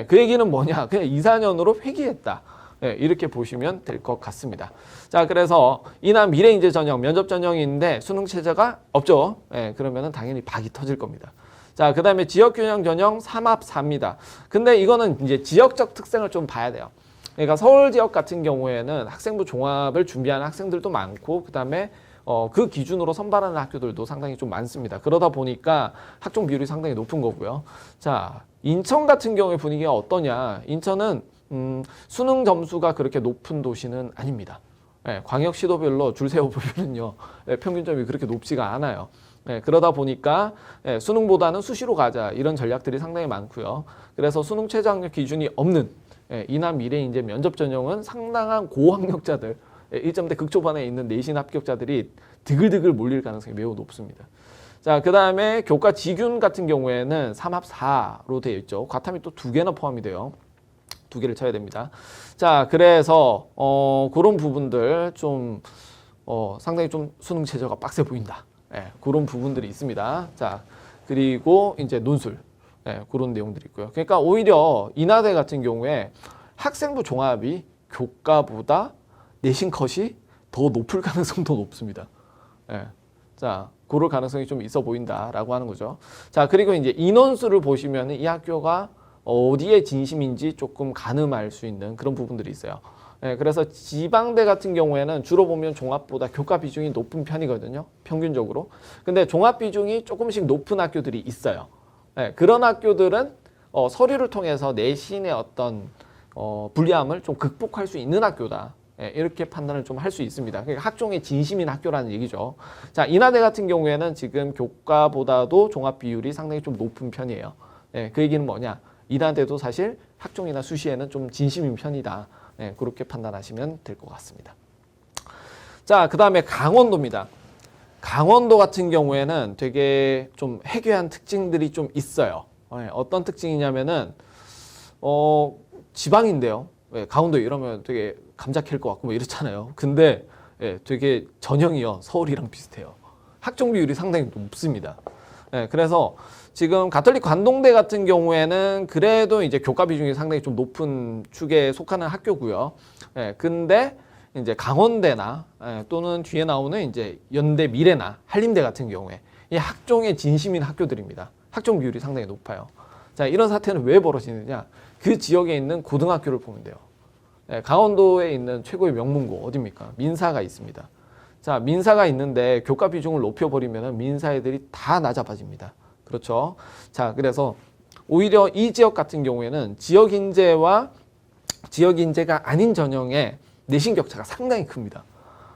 그 얘기는 뭐냐? 그냥 24년으로 회귀했다. 이렇게 보시면 될 것 같습니다. 자, 그래서 이나 미래인재 전형, 면접 전형인데 수능 체제가 없죠. 그러면은 당연히 박이 터질 겁니다. 자, 그 다음에 지역균형 전형 3합4입니다. 근데 이거는 이제 지역적 특성을 좀 봐야 돼요. 그러니까 서울 지역 같은 경우에는 학생부 종합을 준비하는 학생들도 많고, 그 다음에 그 기준으로 선발하는 학교들도 상당히 좀 많습니다. 그러다 보니까 학종 비율이 상당히 높은 거고요. 자, 인천 같은 경우의 분위기가 어떠냐? 인천은 수능 점수가 그렇게 높은 도시는 아닙니다. 광역시도별로 줄 세워보면요, 평균점이 그렇게 높지가 않아요. 그러다 보니까 수능보다는 수시로 가자, 이런 전략들이 상당히 많고요. 그래서 수능 최저학력 기준이 없는 이나 미래인재 면접 전형은 상당한 고학력자들, 1점대 극초반에 있는 내신 합격자들이 드글드글 몰릴 가능성이 매우 높습니다. 자, 그 다음에 교과 지균 같은 경우에는 3합4로 되어 있죠. 과탐이 또 2개나 포함이 돼요. 2개를 쳐야 됩니다. 자, 그래서 그런 부분들 좀 상당히 좀 수능 체제가 빡세 보인다. 그런 부분들이 있습니다. 자, 그리고 이제 논술, 그런 내용들이 있고요. 그러니까 오히려 인하대 같은 경우에 학생부 종합이 교과보다 내신 컷이 더 높을 가능성도 높습니다. 자, 그럴 가능성이 좀 있어 보인다라고 하는 거죠. 자, 그리고 이제 인원수를 보시면 이 학교가 어디에 진심인지 조금 가늠할 수 있는 그런 부분들이 있어요. 그래서 지방대 같은 경우에는 주로 보면 종합보다 교과 비중이 높은 편이거든요. 평균적으로. 근데 종합 비중이 조금씩 높은 학교들이 있어요. 그런 학교들은 서류를 통해서 내신의 어떤 불리함을 좀 극복할 수 있는 학교다. 이렇게 판단을 좀 할 수 있습니다. 그러니까 학종의 진심인 학교라는 얘기죠. 자, 인하대 같은 경우에는 지금 교과보다도 종합 비율이 상당히 좀 높은 편이에요. 그 얘기는 뭐냐? 인하대도 사실 학종이나 수시에는 좀 진심인 편이다. 그렇게 판단하시면 될 것 같습니다. 자, 그 다음에 강원도입니다. 강원도 같은 경우에는 되게 좀 해괴한 특징들이 좀 있어요. 어떤 특징이냐면은 지방인데요. 강원도 이러면 되게 감자 캘 것 같고 뭐 이렇잖아요. 근데 되게 전형이요, 서울이랑 비슷해요. 학종 비율이 상당히 높습니다. 그래서 지금 가톨릭 관동대 같은 경우에는 그래도 이제 교과 비중이 상당히 좀 높은 축에 속하는 학교고요. 근데 이제 강원대나 또는 뒤에 나오는 이제 연대 미래나 한림대 같은 경우에 이 학종의 진심인 학교들입니다. 학종 비율이 상당히 높아요. 자, 이런 사태는 왜 벌어지느냐? 그 지역에 있는 고등학교를 보면 돼요. 강원도에 있는 최고의 명문고 어디입니까? 민사가 있습니다. 자, 민사가 있는데 교과 비중을 높여버리면 민사 애들이 다 낮아빠집니다. 그렇죠? 자, 그래서 오히려 이 지역 같은 경우에는 지역 인재와 지역 인재가 아닌 전형의 내신 격차가 상당히 큽니다.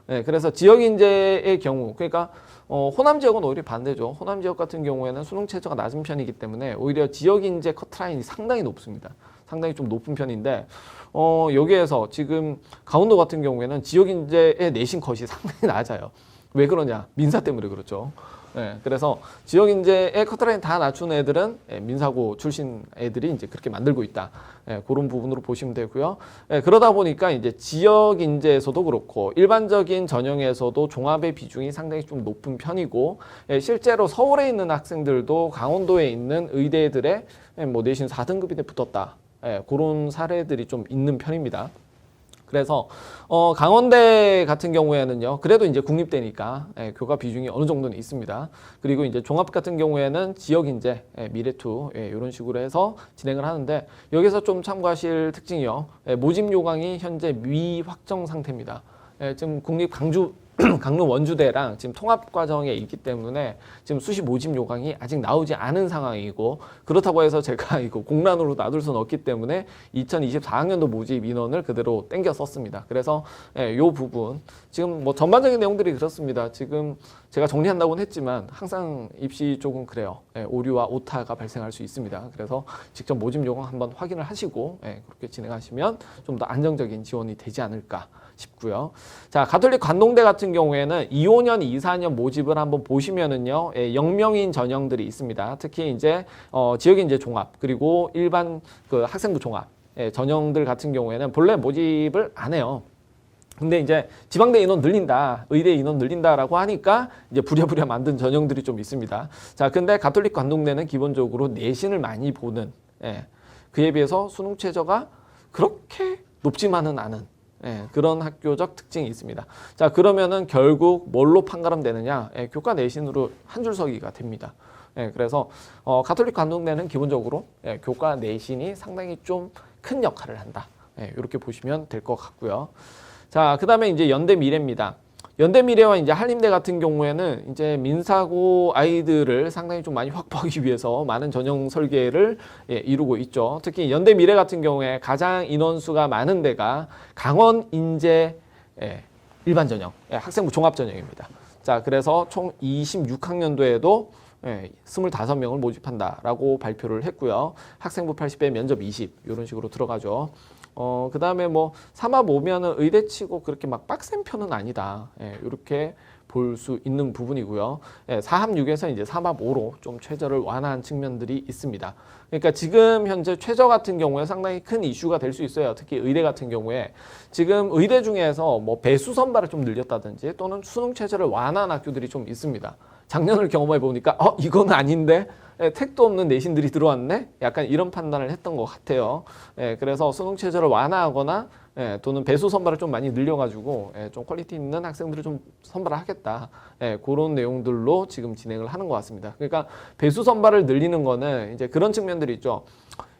그래서 지역 인재의 경우, 그러니까 호남 지역은 오히려 반대죠. 호남 지역 같은 경우에는 수능 최저가 낮은 편이기 때문에 오히려 지역 인재 커트라인이 상당히 높습니다. 상당히 좀 높은 편인데 여기에서 지금 강원도 같은 경우에는 지역 인재의 내신 컷이 상당히 낮아요. 왜 그러냐? 민사 때문에 그렇죠. 그래서 지역 인재의 커트라인 다 낮춘 애들은 민사고 출신 애들이 이제 그렇게 만들고 있다. 그런 부분으로 보시면 되고요. 그러다 보니까 이제 지역 인재에서도 그렇고 일반적인 전형에서도 종합의 비중이 상당히 좀 높은 편이고 실제로 서울에 있는 학생들도 강원도에 있는 의대들의 뭐 내신 4등급인데 붙었다. 그런 사례들이 좀 있는 편입니다. 그래서 강원대 같은 경우에는요, 그래도 이제 국립대니까 교과 비중이 어느 정도는 있습니다. 그리고 이제 종합 같은 경우에는 지역 인재, 미래투 이런 식으로 해서 진행을 하는데 여기서 좀 참고하실 특징이요, 모집 요강이 현재 미확정 상태입니다. 지금 국립 강주 강릉 원주대랑 지금 통합 과정에 있기 때문에 지금 수시 모집 요강이 아직 나오지 않은 상황이고, 그렇다고 해서 제가 이거 공란으로 놔둘 수는 없기 때문에 2024학년도 모집 인원을 그대로 땡겨 썼습니다. 그래서 요 부분 지금 뭐 전반적인 내용들이 그렇습니다. 지금 제가 정리한다고는 했지만 항상 입시 쪽은 그래요. 오류와 오타가 발생할 수 있습니다. 그래서 직접 모집 요강 한번 확인을 하시고 그렇게 진행하시면 좀 더 안정적인 지원이 되지 않을까 싶고요. 자, 가톨릭 관동대 같은 경우에는 25년, 24년 모집을 한번 보시면은요, 0명인 전형들이 있습니다. 특히 이제 지역인 이제 종합, 그리고 일반 그 학생부 종합 전형들 같은 경우에는 본래 모집을 안 해요. 근데 이제 지방대 인원 늘린다, 의대 인원 늘린다라고 하니까 이제 부랴부랴 만든 전형들이 좀 있습니다. 자, 근데 가톨릭 관동대는 기본적으로 내신을 많이 보는, 그에 비해서 수능 최저가 그렇게 높지만은 않은 그런 학교적 특징이 있습니다. 자, 그러면은 결국 뭘로 판가름되느냐? 교과 내신으로 한 줄 서기가 됩니다. 그래서 가톨릭 관동대는 기본적으로 교과 내신이 상당히 좀 큰 역할을 한다. 이렇게 보시면 될 것 같고요. 자, 그다음에 이제 연대 미래입니다. 연대 미래와 이제 한림대 같은 경우에는 이제 민사고 아이들을 상당히 좀 많이 확보하기 위해서 많은 전형 설계를 이루고 있죠. 특히 연대 미래 같은 경우에 가장 인원수가 많은 데가 강원 인제 일반 전형, 학생부 종합 전형입니다. 자, 그래서 총 26학년도에도 25명을 모집한다라고 발표를 했고요. 학생부 80배, 면접 20 이런 식으로 들어가죠. 그 다음에 뭐 3합 오면은 의대치고 그렇게 막 빡센 편은 아니다. 이렇게 볼 수 있는 부분이고요. 4합 6에서 이제 3합 5로 좀 최저를 완화한 측면들이 있습니다. 그러니까 지금 현재 최저 같은 경우에 상당히 큰 이슈가 될 수 있어요. 특히 의대 같은 경우에 지금 의대 중에서 뭐 배수 선발을 좀 늘렸다든지 또는 수능 최저를 완화한 학교들이 좀 있습니다. 작년을 경험해 보니까 이건 아닌데 택도 없는 내신들이 들어왔네? 약간 이런 판단을 했던 것 같아요. 그래서 수능 최저를 완화하거나 또는 배수 선발을 좀 많이 늘려가지고 좀 퀄리티 있는 학생들을 좀 선발을 하겠다. 그런 내용들로 지금 진행을 하는 것 같습니다. 그러니까 배수 선발을 늘리는 거는 이제 그런 측면들이 있죠.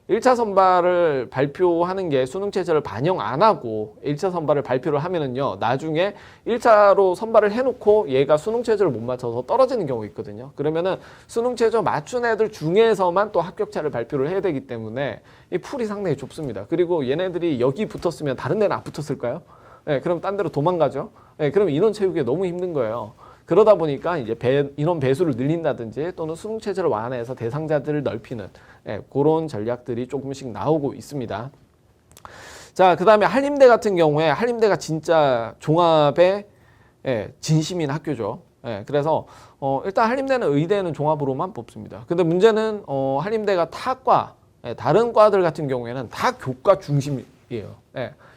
1차 선발을 발표하는 게 수능 최저를 반영 안 하고 1차 선발을 발표를 하면은요, 나중에 1차로 선발을 해놓고 얘가 수능 최저를 못 맞춰서 떨어지는 경우가 있거든요. 그러면은 수능 최저 맞춘 애들 중에서만 또 합격자를 발표를 해야 되기 때문에 이 풀이 상당히 좁습니다. 그리고 얘네들이 여기 붙었으면 다른 데는 안 붙었을까요? 그럼 딴 데로 도망가죠. 그럼 인원 채우기 너무 힘든 거예요. 그러다 보니까 이제 인원 배수를 늘린다든지 또는 수능 체제를 완화해서 대상자들을 넓히는 그런 전략들이 조금씩 나오고 있습니다. 자, 그 다음에 한림대 같은 경우에 한림대가 진짜 종합의 진심인 학교죠. 그래서 일단 한림대는 의대는 종합으로만 뽑습니다. 근데 문제는 한림대가 타과, 다른 과들 같은 경우에는 다 교과 중심이에요.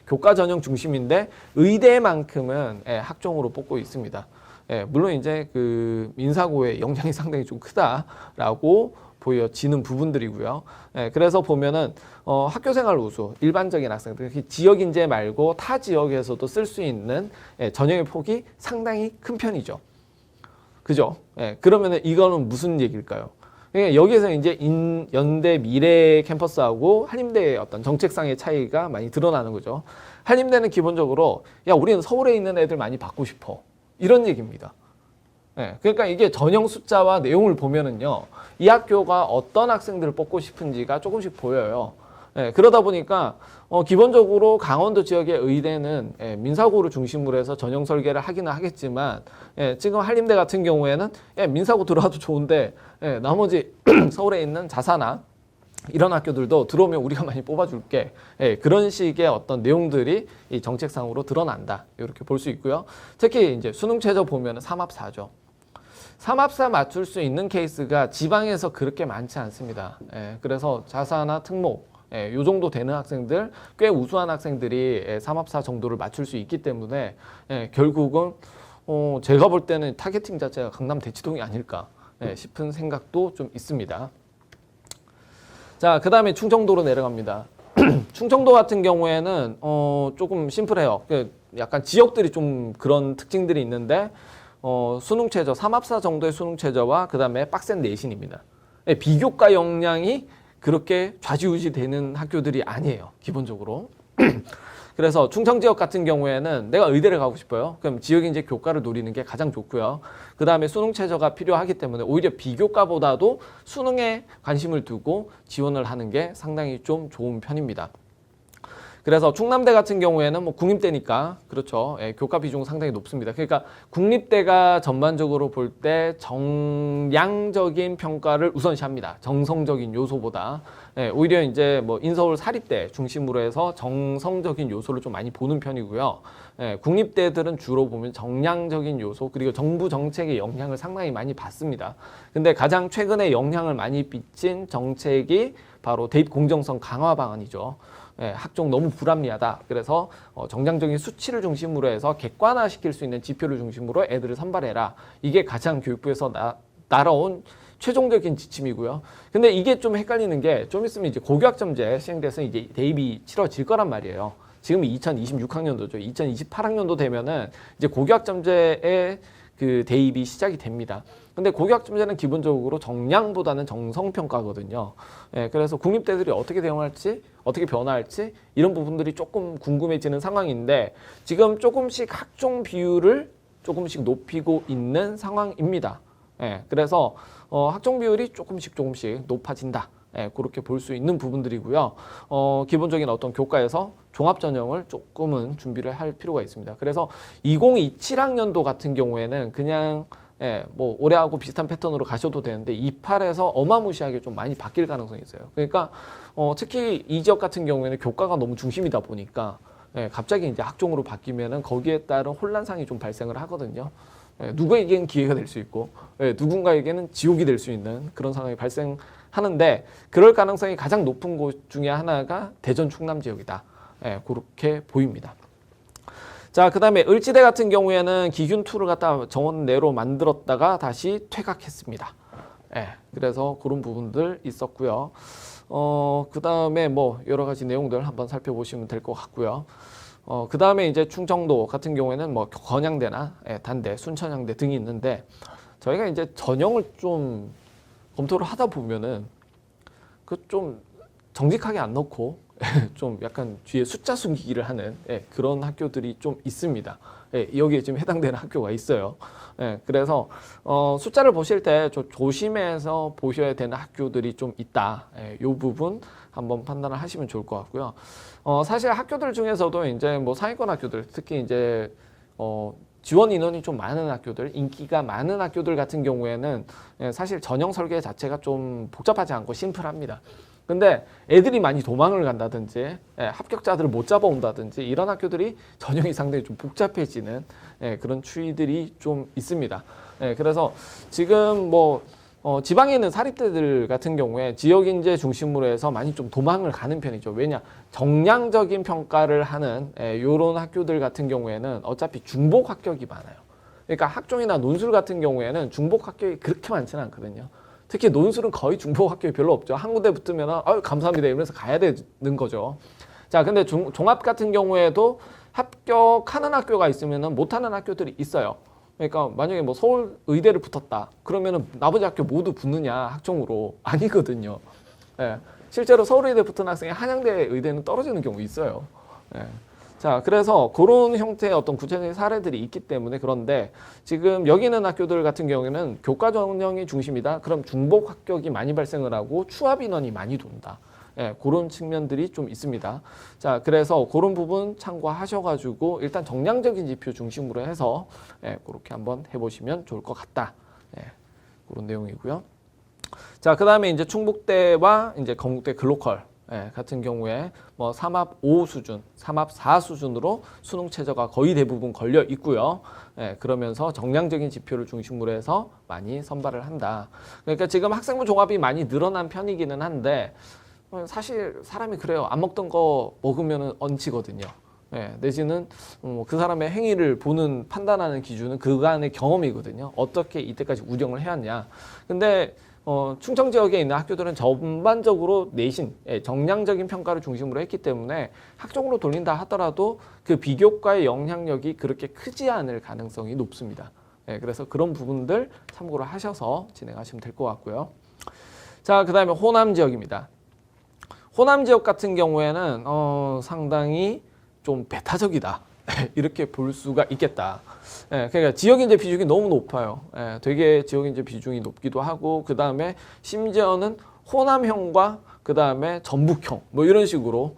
교과 전형 중심인데 의대만큼은 학종으로 뽑고 있습니다. 물론 이제 그 민사고의 영향이 상당히 좀 크다라고 보여지는 부분들이고요. 그래서 보면은 학교생활 우수, 일반적인 학생들, 지역 인재 말고 타 지역에서도 쓸 수 있는 전형의 폭이 상당히 큰 편이죠. 그죠? 그러면은 이거는 무슨 얘기일까요? 그러니까 여기에서 이제 연대 미래 캠퍼스하고 한림대의 어떤 정책상의 차이가 많이 드러나는 거죠. 한림대는 기본적으로 야, 우리는 서울에 있는 애들 많이 받고 싶어. 이런 얘기입니다. 그러니까 이게 전형 숫자와 내용을 보면은요, 이 학교가 어떤 학생들을 뽑고 싶은지가 조금씩 보여요. 그러다 보니까 기본적으로 강원도 지역의 의대는 민사고를 중심으로 해서 전형 설계를 하기는 하겠지만 지금 한림대 같은 경우에는 민사고 들어와도 좋은데 나머지 서울에 있는 자사나 이런 학교들도 들어오면 우리가 많이 뽑아줄게. 그런 식의 어떤 내용들이 이 정책상으로 드러난다. 이렇게 볼 수 있고요. 특히 이제 수능 최저 보면 3합4죠. 3합4 맞출 수 있는 케이스가 지방에서 그렇게 많지 않습니다. 그래서 자사나 특목, 요 정도 되는 학생들, 꽤 우수한 학생들이 3합4 정도를 맞출 수 있기 때문에 결국은 제가 볼 때는 타겟팅 자체가 강남 대치동이 아닐까 싶은 생각도 좀 있습니다. 자, 그 다음에 충청도로 내려갑니다. 충청도 같은 경우에는 조금 심플해요. 약간 지역들이 좀 그런 특징들이 있는데 수능 최저, 3합4 정도의 수능 최저와 그 다음에 빡센 내신입니다. 비교과 역량이 그렇게 좌지우지 되는 학교들이 아니에요. 기본적으로. 그래서 충청 지역 같은 경우에는 내가 의대를 가고 싶어요. 그럼 지역 인재 교과를 노리는 게 가장 좋고요. 그 다음에 수능 최저가 필요하기 때문에 오히려 비교과보다도 수능에 관심을 두고 지원을 하는 게 상당히 좀 좋은 편입니다. 그래서 충남대 같은 경우에는 뭐 국립대니까 그렇죠. 예, 교과 비중 상당히 높습니다. 그러니까 국립대가 전반적으로 볼 때 정량적인 평가를 우선시합니다. 정성적인 요소보다. 예, 오히려 이제 뭐 인서울 사립대 중심으로 해서 정성적인 요소를 좀 많이 보는 편이고요. 예, 국립대들은 주로 보면 정량적인 요소 그리고 정부 정책의 영향을 상당히 많이 받습니다. 근데 가장 최근에 영향을 많이 미친 정책이 바로 대입 공정성 강화 방안이죠. 예, 학종 너무 불합리하다. 그래서 정량적인 수치를 중심으로 해서 객관화시킬 수 있는 지표를 중심으로 애들을 선발해라. 이게 가장 교육부에서 날아온 최종적인 지침이고요. 근데 이게 좀 헷갈리는 게 좀 있으면 이제 고교학점제 시행돼서 이제 대입이 치러질 거란 말이에요. 지금 2026학년도죠. 2028학년도 되면은 이제 고교학점제의 그 대입이 시작이 됩니다. 근데 고교학점제는 기본적으로 정량보다는 정성평가거든요. 예, 그래서 국립대들이 어떻게 대응할지, 어떻게 변화할지 이런 부분들이 조금 궁금해지는 상황인데 지금 조금씩 학종 비율을 조금씩 높이고 있는 상황입니다. 예, 그래서 학종 비율이 조금씩 높아진다. 예, 그렇게 볼 수 있는 부분들이고요. 기본적인 어떤 교과에서 종합 전형을 조금은 준비를 할 필요가 있습니다. 그래서 2027학년도 같은 경우에는 그냥 예, 뭐 올해하고 비슷한 패턴으로 가셔도 되는데 28에서 어마무시하게 좀 많이 바뀔 가능성이 있어요. 그러니까 특히 이 지역 같은 경우에는 교과가 너무 중심이다 보니까 예, 갑자기 이제 학종으로 바뀌면은 거기에 따른 혼란상이 좀 발생을 하거든요. 예, 누구에게는 기회가 될 수 있고 예, 누군가에게는 지옥이 될 수 있는 그런 상황이 발생하는데 그럴 가능성이 가장 높은 곳 중에 하나가 대전 충남 지역이다. 예, 그렇게 보입니다. 자, 그 다음에 을지대 같은 경우에는 기균2를 갖다 정원 내로 만들었다가 다시 퇴각했습니다. 예, 그래서 그런 부분들 있었고요. 그 다음에 뭐 여러 가지 내용들 한번 살펴보시면 될 것 같고요. 그 다음에 이제 충청도 같은 경우에는 뭐 건양대나 예, 단대, 순천향대 등이 있는데 저희가 이제 전형을 좀 검토를 하다 보면은 그 좀 정직하게 안 넣고 좀 약간 뒤에 숫자 숨기기를 하는 예, 그런 학교들이 좀 있습니다. 예, 여기에 지금 해당되는 학교가 있어요. 예, 그래서 숫자를 보실 때 좀 조심해서 보셔야 되는 학교들이 좀 있다. 예, 이 부분 한번 판단을 하시면 좋을 것 같고요. 사실 학교들 중에서도 이제 뭐 상위권 학교들, 특히 이제 지원 인원이 좀 많은 학교들, 인기가 많은 학교들 같은 경우에는 예, 사실 전형 설계 자체가 좀 복잡하지 않고 심플합니다. 근데 애들이 많이 도망을 간다든지 예, 합격자들을 못 잡아온다든지 이런 학교들이 전형이 상당히 좀 복잡해지는 예, 그런 추이들이 좀 있습니다. 예, 그래서 지금 뭐 지방에 있는 사립대들 같은 경우에 지역 인재 중심으로 해서 많이 좀 도망을 가는 편이죠. 왜냐? 정량적인 평가를 하는 이런 학교들 같은 경우에는 어차피 중복 합격이 많아요. 그러니까 학종이나 논술 같은 경우에는 중복 합격이 그렇게 많지는 않거든요. 특히 논술은 거의 중복 합격이 별로 없죠. 한 군데 붙으면 감사합니다 이러면서 가야 되는 거죠. 자, 근데 종합 같은 경우에도 합격하는 학교가 있으면 못하는 학교들이 있어요. 그러니까 만약에 뭐 서울 의대를 붙었다 그러면은 나머지 학교 모두 붙느냐 학종으로 아니거든요. 예, 실제로 서울 의대 붙은 학생이 한양대 의대는 떨어지는 경우 있어요. 예. 자, 그래서 그런 형태의 어떤 구체적인 사례들이 있기 때문에 그런데 지금 여기 있는 학교들 같은 경우에는 교과 전형이 중심이다. 그럼 중복 합격이 많이 발생을 하고 추합 인원이 많이 돈다. 예, 그런 측면들이 좀 있습니다. 자, 그래서 그런 부분 참고하셔가지고 일단 정량적인 지표 중심으로 해서 예, 그렇게 한번 해보시면 좋을 것 같다. 예, 그런 내용이고요. 자, 그 다음에 이제 충북대와 이제 건국대 글로컬 예, 같은 경우에 뭐 3합 5 수준, 3합 4 수준으로 수능 최저가 거의 대부분 걸려 있고요. 예, 그러면서 정량적인 지표를 중심으로 해서 많이 선발을 한다. 그러니까 지금 학생부 종합이 많이 늘어난 편이기는 한데 사실 사람이 그래요. 안 먹던 거 먹으면 얹히거든요. 예, 내지는 그 사람의 행위를 보는 판단하는 기준은 그간의 경험이거든요. 어떻게 이때까지 운영을 해왔냐. 근데 충청 지역에 있는 학교들은 전반적으로 내신, 정량적인 평가를 중심으로 했기 때문에 학종으로 돌린다 하더라도 그 비교과의 영향력이 그렇게 크지 않을 가능성이 높습니다. 예, 그래서 그런 부분들 참고를 하셔서 진행하시면 될 것 같고요. 자, 그 다음에 호남 지역입니다. 호남 지역 같은 경우에는 상당히 좀 배타적이다. 이렇게 볼 수가 있겠다. 그러니까 지역인재 비중이 너무 높아요. 되게 지역인재 비중이 높기도 하고 그 다음에 심지어는 호남형과 그 다음에 전북형 뭐 이런 식으로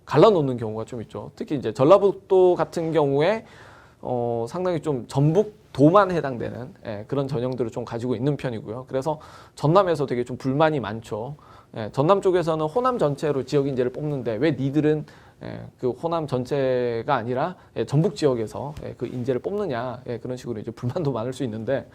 갈라놓는 경우가 좀 있죠. 특히 이제 전라북도 같은 경우에 상당히 좀 전북도만 해당되는 그런 전형들을 좀 가지고 있는 편이고요. 그래서 전남에서 되게 좀 불만이 많죠. 전남 쪽에서는 호남 전체로 지역 인재를 뽑는데 왜 니들은 그 호남 전체가 아니라 전북 지역에서 그 인재를 뽑느냐 그런 식으로 이제 불만도 많을 수 있는데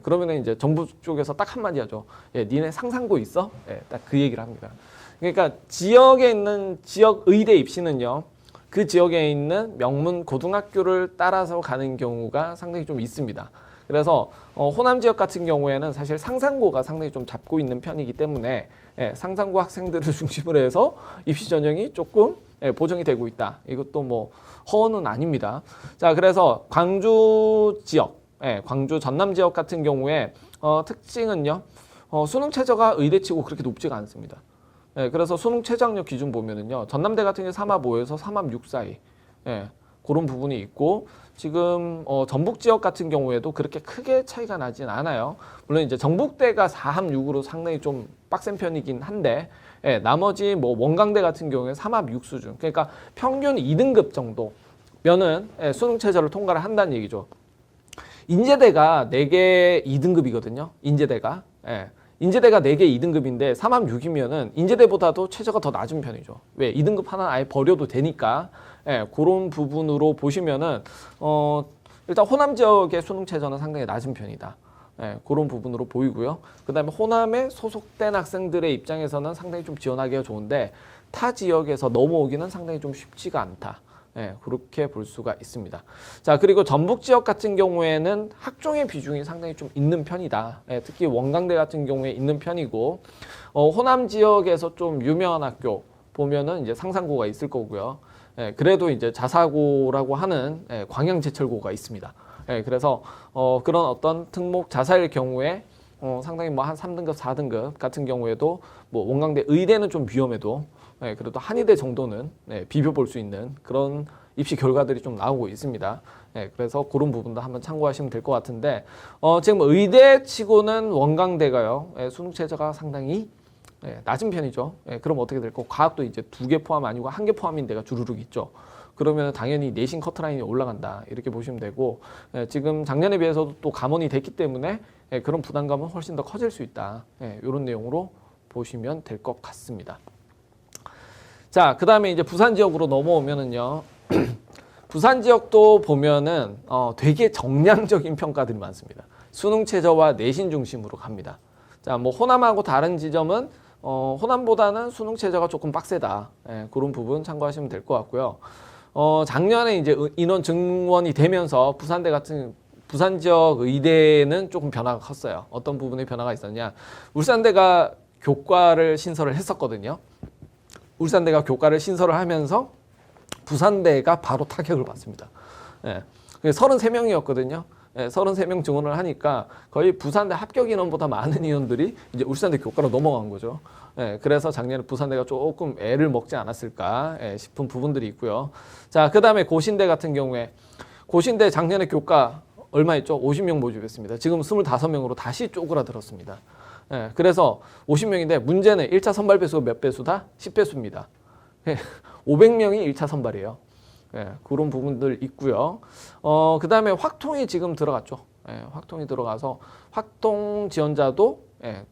그러면은 이제 정부 쪽에서 딱 한마디 하죠. 니네 상상고 있어? 딱 그 얘기를 합니다. 그러니까 지역에 있는 지역 의대 입시는요. 그 지역에 있는 명문 고등학교를 따라서 가는 경우가 상당히 좀 있습니다. 그래서 호남 지역 같은 경우에는 사실 상상고가 상당히 좀 잡고 있는 편이기 때문에 상상고 학생들을 중심으로 해서 입시 전형이 조금 보정이 되고 있다. 이것도 뭐 허언은 아닙니다. 자, 그래서 광주 지역, 광주 전남 지역 같은 경우에 특징은요. 수능 최저가 의대치고 그렇게 높지가 않습니다. 그래서 수능 최저학력 기준 보면은요. 전남대 같은 경우 3합 5에서 3합 6 사이. 그런 부분이 있고 지금 전북 지역 같은 경우에도 그렇게 크게 차이가 나진 않아요. 물론 이제 전북대가 4합 6으로 상당히 좀 빡센 편이긴 한데 나머지 뭐 원광대 같은 경우에 3합 6 수준. 그러니까 평균 2등급 정도면은 수능 최저를 통과를 한다는 얘기죠. 인제대가 4개 2등급이거든요. 인제대가. 인제대가 4개 2등급인데 3합 6이면은 인제대보다도 최저가 더 낮은 편이죠. 왜? 2등급 하나 아예 버려도 되니까. 그런 부분으로 보시면은 일단 호남 지역의 수능 최저는 상당히 낮은 편이다. 그런 부분으로 보이고요. 그다음에 호남에 소속된 학생들의 입장에서는 상당히 좀 지원하기가 좋은데 타 지역에서 넘어오기는 상당히 좀 쉽지가 않다. 그렇게 볼 수가 있습니다. 자, 그리고 전북 지역 같은 경우에는 학종의 비중이 상당히 좀 있는 편이다. 특히 원광대 같은 경우에 있는 편이고 호남 지역에서 좀 유명한 학교 보면은 이제 상상고가 있을 거고요. 그래도 이제 자사고라고 하는 광양제철고가 있습니다. 그래서 그런 어떤 특목 자사일 경우에 상당히 뭐 한 3등급, 4등급 같은 경우에도 뭐 원광대 의대는 좀 위험해도 그래도 한의대 정도는 비벼볼 수 있는 그런 입시 결과들이 좀 나오고 있습니다. 그래서 그런 부분도 한번 참고하시면 될 것 같은데 지금 의대치고는 원광대가요. 수능 최저가 상당히 낮은 편이죠. 그럼 어떻게 될까? 과학도 이제 2개 포함 아니고 1개 포함인 데가 주르륵 있죠. 그러면 당연히 내신 커트라인이 올라간다. 이렇게 보시면 되고 지금 작년에 비해서도 또 감원이 됐기 때문에 그런 부담감은 훨씬 더 커질 수 있다. 이런 내용으로 보시면 될 것 같습니다. 자, 그 다음에 이제 부산 지역으로 넘어오면은요. 부산 지역도 보면은 되게 정량적인 평가들이 많습니다. 수능 최저와 내신 중심으로 갑니다. 자, 뭐 호남하고 다른 지점은 호남보다는 수능 최저가 조금 빡세다. 그런 부분 참고하시면 될 것 같고요. 작년에 이제 인원 증원이 되면서 부산 지역 의대는 조금 변화가 컸어요. 어떤 부분에 변화가 있었냐? 울산대가 교과를 신설을 했었거든요. 울산대가 교과를 신설을 하면서 부산대가 바로 타격을 받습니다. 33명이었거든요. 33명 증원을 하니까 거의 부산대 합격 인원보다 많은 인원들이 이제 울산대 교과로 넘어간 거죠. 그래서 작년에 부산대가 조금 애를 먹지 않았을까 싶은 부분들이 있고요. 자, 그 다음에 고신대 같은 경우에 고신대 작년에 교과 얼마 했죠? 50명 모집했습니다. 지금 25명으로 다시 쪼그라들었습니다. 그래서 50명인데 문제는 1차 선발 배수가 몇 배수다? 10배수입니다. 500명이 1차 선발이에요. 그런 부분들 있고요. 그 다음에 확통이 지금 들어갔죠. 확통이 들어가서 확통 지원자도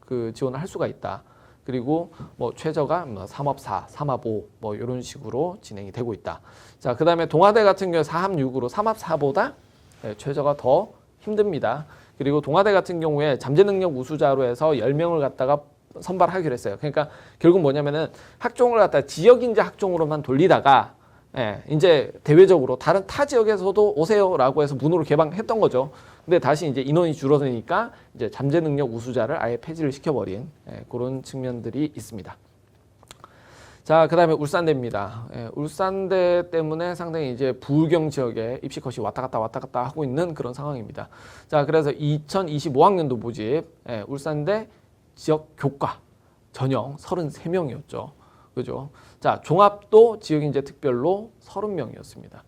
그 지원을 할 수가 있다. 그리고 뭐 최저가 3합 4, 3합 5 뭐 이런 식으로 진행이 되고 있다. 자, 그 다음에 동아대 같은 경우에 4합 6으로 3합 4보다 최저가 더 힘듭니다. 그리고 동아대 같은 경우에 잠재 능력 우수자로 해서 10명을 갖다가 선발하기로 했어요. 그러니까 결국 뭐냐면은 학종을 갖다 지역인재 학종으로만 돌리다가 이제 대외적으로 다른 타 지역에서도 오세요라고 해서 문호를 개방했던 거죠. 근데 다시 이제 인원이 줄어드니까 이제 잠재 능력 우수자를 아예 폐지를 시켜버린 그런 측면들이 있습니다. 자, 그 다음에 울산대입니다. 울산대 때문에 상당히 이제 부울경 지역에 입시 컷이 왔다 갔다 하고 있는 그런 상황입니다. 자, 그래서 2025학년도 모집 울산대 지역 교과 전형 33명이었죠. 그죠? 자, 종합도 지역인재 특별로 30명이었습니다.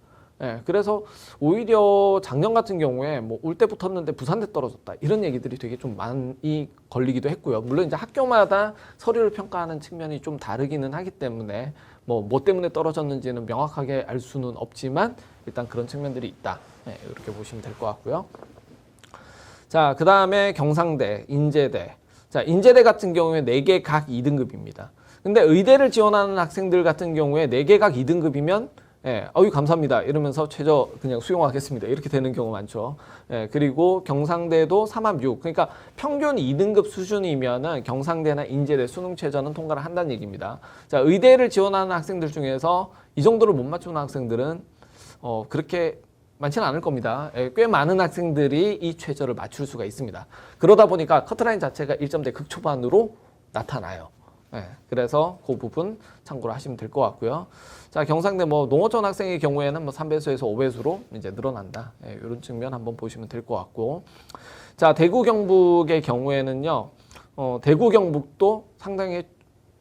예, 그래서 오히려 작년 같은 경우에 뭐 울대 붙었는데 부산대 떨어졌다 이런 얘기들이 되게 좀 많이 걸리기도 했고요. 물론 이제 학교마다 서류를 평가하는 측면이 좀 다르기는 하기 때문에 뭐 때문에 떨어졌는지는 명확하게 알 수는 없지만 일단 그런 측면들이 있다. 예, 이렇게 보시면 될 것 같고요. 자, 그 다음에 경상대, 인제대. 자, 인제대 같은 경우에 4개 각 2등급입니다. 근데 의대를 지원하는 학생들 같은 경우에 4개 각 2등급이면 예, 어유 감사합니다. 이러면서 최저 그냥 수용하겠습니다. 이렇게 되는 경우 많죠. 예, 그리고 경상대도 3합 6. 그러니까 평균 2등급 수준이면은 경상대나 인제대 수능 최저는 통과를 한다는 얘기입니다. 자, 의대를 지원하는 학생들 중에서 이 정도를 못 맞추는 학생들은 그렇게 많지는 않을 겁니다. 예, 꽤 많은 학생들이 이 최저를 맞출 수가 있습니다. 그러다 보니까 커트라인 자체가 1점대 극초반으로 나타나요. 예, 그래서 그 부분 참고를 하시면 될 것 같고요. 자, 경상대 뭐 농어촌 학생의 경우에는 뭐 3배수에서 5배수로 이제 늘어난다. 예, 이런 측면 한번 보시면 될 것 같고. 자, 대구 경북의 경우에는요. 대구 경북도 상당히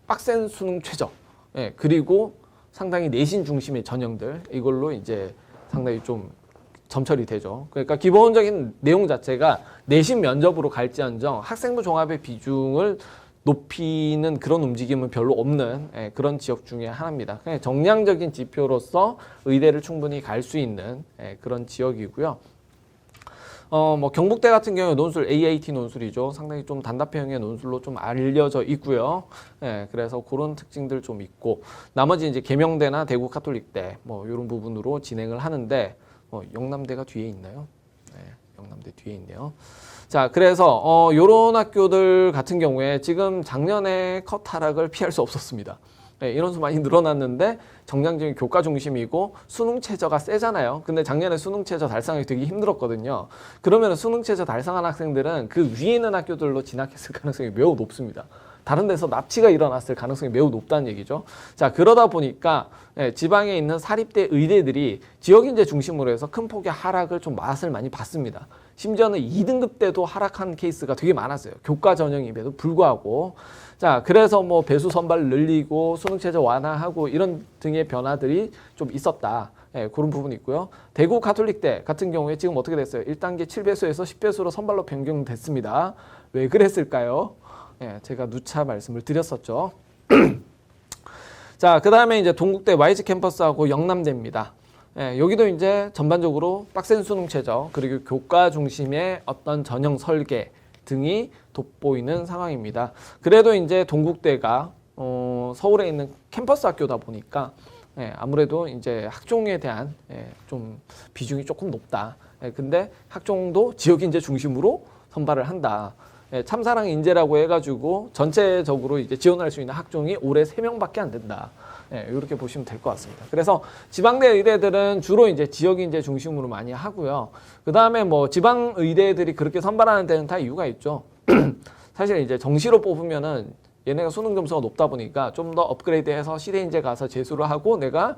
빡센 수능 최저. 예, 그리고 상당히 내신 중심의 전형들 이걸로 이제 상당히 좀 점철이 되죠. 그러니까 기본적인 내용 자체가 내신 면접으로 갈지언정 학생부 종합의 비중을 높이는 그런 움직임은 별로 없는 그런 지역 중에 하나입니다. 그냥 정량적인 지표로서 의대를 충분히 갈 수 있는 그런 지역이고요. 뭐 경북대 같은 경우에 논술 AAT 논술이죠. 상당히 좀 단답형의 논술로 좀 알려져 있고요. 그래서 그런 특징들 좀 있고 나머지 이제 계명대나 대구 카톨릭대 뭐 이런 부분으로 진행을 하는데 영남대가 뒤에 있나요? 네, 영남대 뒤에 있네요. 자, 그래서 요런 학교들 같은 경우에 지금 작년에 컷 하락을 피할 수 없었습니다. 네, 인원수 많이 늘어났는데 정량적인 교과 중심이고 수능 최저가 세잖아요. 근데 작년에 수능 최저 달성하기 되게 힘들었거든요. 그러면 수능 최저 달성한 학생들은 그 위에 있는 학교들로 진학했을 가능성이 매우 높습니다. 다른 데서 납치가 일어났을 가능성이 매우 높다는 얘기죠. 자, 그러다 보니까 지방에 있는 사립대 의대들이 지역인재 중심으로 해서 큰 폭의 하락을 좀 맛을 많이 봤습니다. 심지어는 2등급 때도 하락한 케이스가 되게 많았어요. 교과 전형임에도 불구하고. 자, 그래서 뭐 배수 선발 늘리고 수능 최저 완화하고 이런 등의 변화들이 좀 있었다. 그런 부분이 있고요. 대구 가톨릭대 같은 경우에 지금 어떻게 됐어요? 1단계 7배수에서 10배수로 선발로 변경됐습니다. 왜 그랬을까요? 제가 누차 말씀을 드렸었죠. 자, 그 다음에 이제 동국대 YG 캠퍼스하고 영남대입니다. 여기도 이제 전반적으로 빡센 수능 최저 그리고 교과 중심의 어떤 전형 설계 등이 돋보이는 상황입니다. 그래도 이제 동국대가 서울에 있는 캠퍼스 학교다 보니까 아무래도 이제 학종에 대한 좀 비중이 조금 높다. 근데 학종도 지역인재 중심으로 선발을 한다. 참사랑 인재라고 해가지고 전체적으로 이제 지원할 수 있는 학종이 올해 3명밖에 안 된다. 이렇게 보시면 될 것 같습니다. 그래서 지방대 의대들은 주로 이제 지역인재 중심으로 많이 하고요. 그 다음에 뭐 지방 의대들이 그렇게 선발하는 데는 다 이유가 있죠. 사실 이제 정시로 뽑으면은 얘네가 수능 점수가 높다 보니까 좀 더 업그레이드해서 시대인재 가서 재수를 하고 내가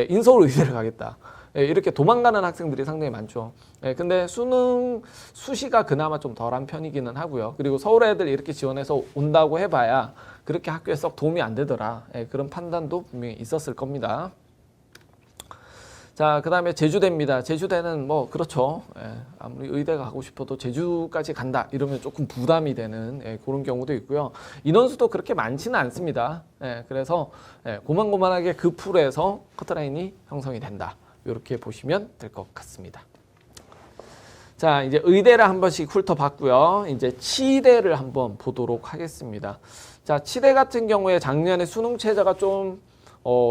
인서울 의대를 가겠다. 이렇게 도망가는 학생들이 상당히 많죠. 근데 수능 수시가 그나마 좀 덜한 편이기는 하고요. 그리고 서울 애들 이렇게 지원해서 온다고 해봐야 그렇게 학교에 썩 도움이 안 되더라. 그런 판단도 분명히 있었을 겁니다. 자, 그 다음에 제주대입니다. 제주대는 뭐 그렇죠. 아무리 의대 가고 싶어도 제주까지 간다 이러면 조금 부담이 되는 그런 경우도 있고요. 인원수도 그렇게 많지는 않습니다. 그래서 고만고만하게 그 풀에서 커트라인이 형성이 된다. 이렇게 보시면 될 것 같습니다. 자, 이제 의대를 한 번씩 훑어봤고요. 이제 치대를 한번 보도록 하겠습니다. 자, 치대 같은 경우에 작년에 수능 최저가 좀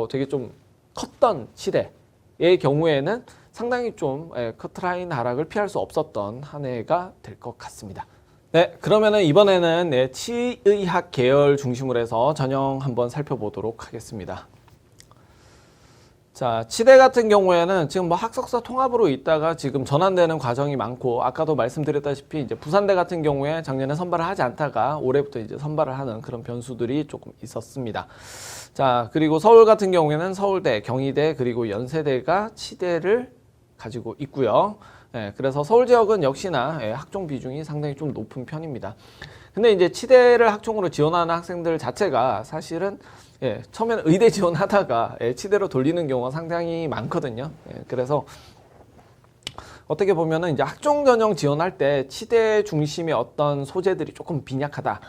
되게 좀 컸던 치대의 경우에는 상당히 좀 커트라인 하락을 피할 수 없었던 한 해가 될 것 같습니다. 네, 그러면은 이번에는 치의학 계열 중심으로 해서 전형 한번 살펴보도록 하겠습니다. 자, 치대 같은 경우에는 지금 뭐 학석사 통합으로 있다가 지금 전환되는 과정이 많고 아까도 말씀드렸다시피 이제 부산대 같은 경우에 작년에 선발을 하지 않다가 올해부터 이제 선발을 하는 그런 변수들이 조금 있었습니다. 자, 그리고 서울 같은 경우에는 서울대, 경희대 그리고 연세대가 치대를 가지고 있고요. 그래서 서울 지역은 역시나 학종 비중이 상당히 좀 높은 편입니다. 근데 이제 치대를 학종으로 지원하는 학생들 자체가 사실은 처음에는 의대 지원하다가 치대로 돌리는 경우가 상당히 많거든요. 그래서 어떻게 보면은 이제 학종 전형 지원할 때 치대 중심의 어떤 소재들이 조금 빈약하다.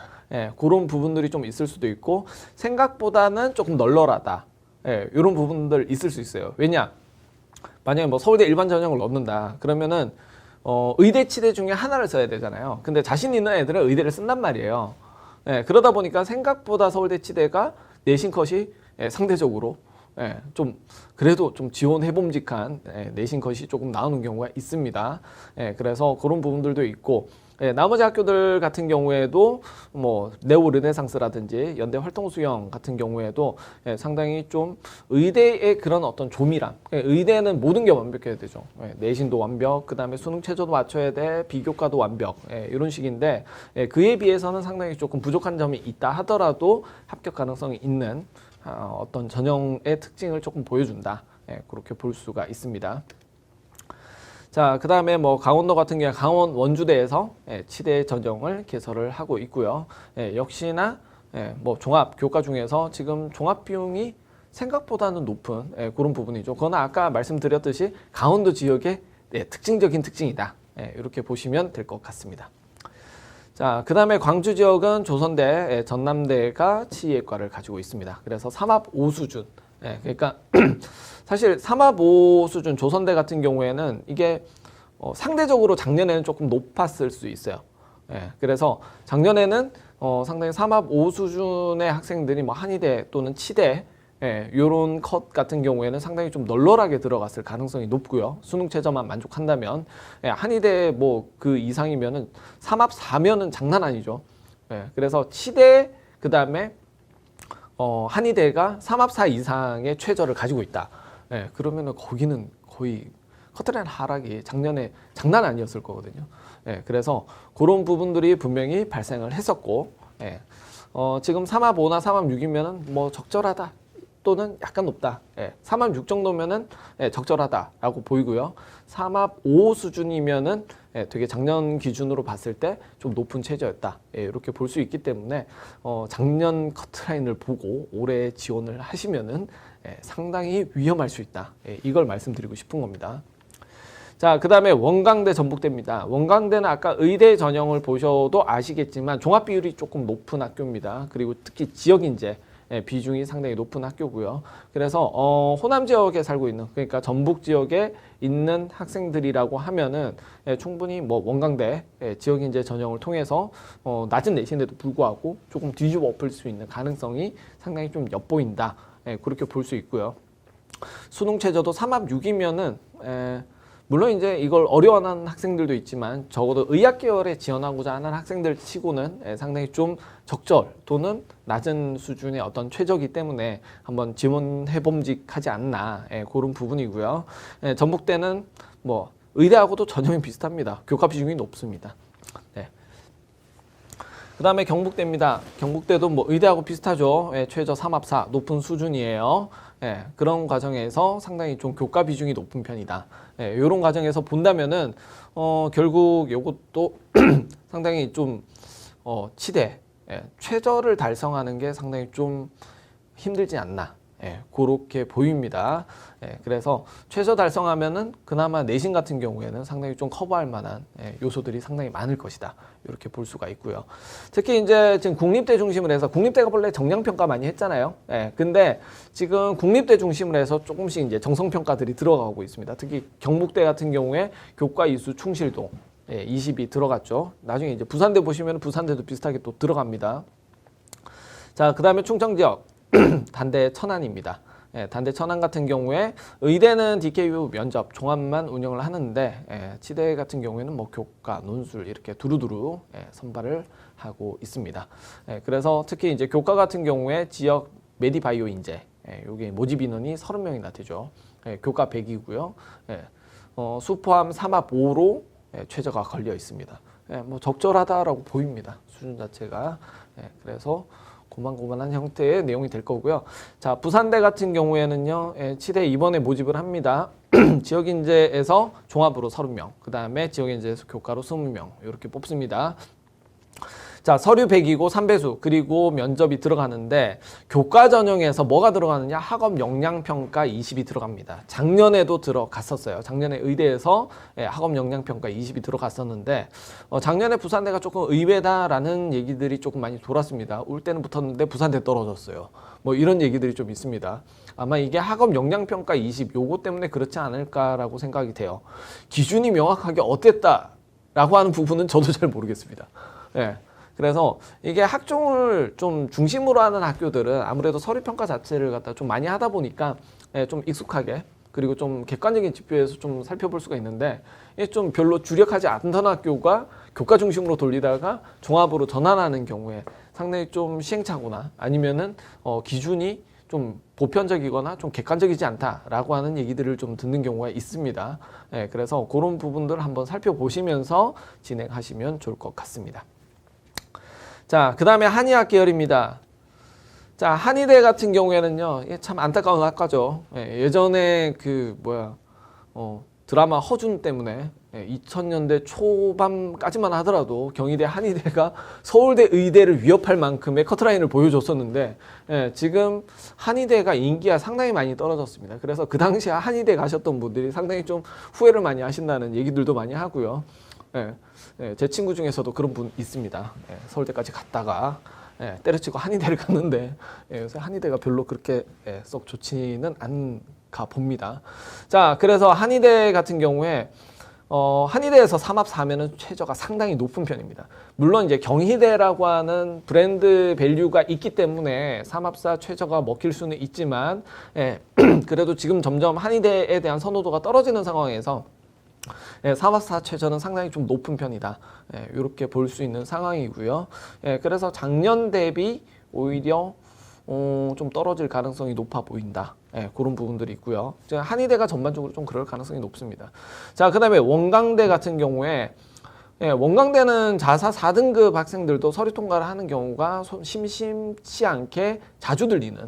그런 부분들이 좀 있을 수도 있고 생각보다는 조금 널널하다. 이런 부분들 있을 수 있어요. 왜냐? 만약에 뭐 서울대 일반 전형을 넣는다. 그러면은 의대 치대 중에 하나를 써야 되잖아요. 근데 자신 있는 애들은 의대를 쓴단 말이에요. 그러다 보니까 생각보다 서울대 치대가 내신 컷이 상대적으로 좀 그래도 좀 지원해봄직한 내신 컷이 조금 나오는 경우가 있습니다. 그래서 그런 부분들도 있고 나머지 학교들 같은 경우에도 뭐 네오 르네상스라든지 연대 활동수영 같은 경우에도 상당히 좀 의대의 그런 어떤 조밀함. 의대는 모든 게 완벽해야 되죠. 내신도 완벽, 그 다음에 수능 최저도 맞춰야 돼, 비교과도 완벽, 이런 식인데 그에 비해서는 상당히 조금 부족한 점이 있다 하더라도 합격 가능성이 있는 어떤 전형의 특징을 조금 보여준다. 그렇게 볼 수가 있습니다. 자, 그 다음에 뭐 강원도 같은 경우 강원 원주대에서 치대 전형을 개설을 하고 있고요. 역시나 뭐 종합 교과 중에서 지금 종합 비용이 생각보다는 높은 그런 부분이죠. 그건 아까 말씀드렸듯이 강원도 지역의 특징적인 특징이다. 이렇게 보시면 될 것 같습니다. 자, 그 다음에 광주 지역은 조선대, 전남대가 치의과를 가지고 있습니다. 그래서 3합 5수준. 그러니까 사실 3합 5 수준 조선대 같은 경우에는 이게 상대적으로 작년에는 조금 높았을 수 있어요. 그래서 작년에는 상당히 3합 5 수준의 학생들이 뭐 한의대 또는 치대 요런 컷 같은 경우에는 상당히 좀 널널하게 들어갔을 가능성이 높고요. 수능 최저만 만족한다면 한의대 뭐 그 이상이면은 3합 4면은 장난 아니죠. 그래서 치대 그 다음에 한의대가 3합 4 이상의 최저를 가지고 있다. 그러면은 거기는 거의 커트라인 하락이 작년에 장난 아니었을 거거든요. 그래서 그런 부분들이 분명히 발생을 했었고, 지금 3합 5나 3합 6이면은 뭐 적절하다. 또는 약간 높다. 3합 6 정도면은 적절하다라고 보이고요. 3합 5 수준이면은 되게 작년 기준으로 봤을 때 좀 높은 최저였다. 이렇게 볼 수 있기 때문에 작년 커트라인을 보고 올해 지원을 하시면은 상당히 위험할 수 있다. 이걸 말씀드리고 싶은 겁니다. 자, 그 다음에 원광대 전북대입니다. 원광대는 아까 의대 전형을 보셔도 아시겠지만 종합 비율이 조금 높은 학교입니다. 그리고 특히 지역인재 비중이 상당히 높은 학교고요. 그래서 호남 지역에 살고 있는, 그러니까 전북 지역에 있는 학생들이라고 하면은 충분히 뭐 원광대 지역인재 전형을 통해서 낮은 내신에도 불구하고 조금 뒤집어 엎을 수 있는 가능성이 상당히 좀 엿보인다. 그렇게 볼 수 있고요. 수능 최저도 3합 6이면은 물론 이제 이걸 어려워하는 학생들도 있지만 적어도 의학 계열에 지원하고자 하는 학생들 치고는 상당히 좀 적절 또는 낮은 수준의 어떤 최저이기 때문에 한번 지원해봄직하지 않나 그런 부분이고요. 전북대는 뭐 의대하고도 전형이 비슷합니다. 교과 비중이 높습니다. 그 다음에 경북대입니다. 경북대도 뭐 의대하고 비슷하죠. 최저 3합 4 높은 수준이에요. 그런 과정에서 상당히 좀 교과 비중이 높은 편이다. 이런 과정에서 본다면은 결국 이것도 상당히 좀 치대 최저를 달성하는 게 상당히 좀 힘들지 않나. 그렇게 보입니다. 그래서 최저 달성하면은 그나마 내신 같은 경우에는 상당히 좀 커버할 만한 요소들이 상당히 많을 것이다. 이렇게 볼 수가 있고요. 특히 이제 지금 국립대 중심으로 해서 국립대가 원래 정량평가 많이 했잖아요. 근데 지금 국립대 중심으로 해서 조금씩 이제 정성평가들이 들어가고 있습니다. 특히 경북대 같은 경우에 교과 이수 충실도 20이 들어갔죠. 나중에 이제 부산대 보시면 부산대도 비슷하게 또 들어갑니다. 자, 그 다음에 충청 지역. 단대 천안입니다. 단대 천안 같은 경우에 의대는 DKU 면접 종합만 운영을 하는데 치대 같은 경우에는 뭐 교과, 논술 이렇게 두루두루 선발을 하고 있습니다. 그래서 특히 이제 교과 같은 경우에 지역 메디바이오 인재 여기 모집 인원이 30명이나 되죠. 교과 100이고요. 수 포함 3합 5로 최저가 걸려 있습니다. 뭐 적절하다라고 보입니다. 수준 자체가. 그래서 고만고만한 형태의 내용이 될 거고요. 자, 부산대 같은 경우에는요, 치대 이번에 모집을 합니다. 지역인재에서 종합으로 30명, 그 다음에 지역인재에서 교과로 20명 이렇게 뽑습니다. 자, 서류 100이고 3배수 그리고 면접이 들어가는데 교과 전형에서 뭐가 들어가느냐? 학업 역량 평가 20이 들어갑니다. 작년에도 들어갔었어요. 작년에 의대에서 학업 역량 평가 20이 들어갔었는데 작년에 부산대가 조금 의외다라는 얘기들이 조금 많이 돌았습니다. 올 때는 붙었는데 부산대 떨어졌어요. 뭐 이런 얘기들이 좀 있습니다. 아마 이게 학업 역량 평가 20 요거 때문에 그렇지 않을까라고 생각이 돼요. 기준이 명확하게 어땠다라고 하는 부분은 저도 잘 모르겠습니다. 예. 그래서 이게 학종을 좀 중심으로 하는 학교들은 아무래도 서류평가 자체를 갖다 좀 많이 하다 보니까 좀 익숙하게 그리고 좀 객관적인 지표에서 좀 살펴볼 수가 있는데 좀 별로 주력하지 않던 학교가 교과 중심으로 돌리다가 종합으로 전환하는 경우에 상당히 좀 시행착오나 아니면은 기준이 좀 보편적이거나 좀 객관적이지 않다라고 하는 얘기들을 좀 듣는 경우가 있습니다. 그래서 그런 부분들 한번 살펴보시면서 진행하시면 좋을 것 같습니다. 자, 그 다음에 한의학 계열입니다. 자, 한의대 같은 경우에는요, 참 안타까운 학과죠. 예전에 드라마 허준 때문에 2000년대 초반까지만 하더라도 경희대 한의대가 서울대 의대를 위협할 만큼의 커트라인을 보여줬었는데 지금 한의대가 인기가 상당히 많이 떨어졌습니다. 그래서 그 당시에 한의대 가셨던 분들이 상당히 좀 후회를 많이 하신다는 얘기들도 많이 하고요. 제 친구 중에서도 그런 분 있습니다. 서울대까지 갔다가 때려치고 한의대를 갔는데 요새 한의대가 별로 그렇게 썩 좋지는 않가 봅니다. 자, 그래서 한의대 같은 경우에 한의대에서 3합 4면은 최저가 상당히 높은 편입니다. 물론 이제 경희대라고 하는 브랜드 밸류가 있기 때문에 3합 4 최저가 먹힐 수는 있지만 그래도 지금 점점 한의대에 대한 선호도가 떨어지는 상황에서 3합 4 최저는 상당히 좀 높은 편이다. 이렇게 볼 수 있는 상황이고요. 그래서 작년 대비 오히려 좀 떨어질 가능성이 높아 보인다. 그런 부분들이 있고요. 한의대가 전반적으로 좀 그럴 가능성이 높습니다. 자, 그 다음에 원광대 같은 경우에 원광대는 자사 4등급 학생들도 서류 통과를 하는 경우가 심심치 않게 자주 들리는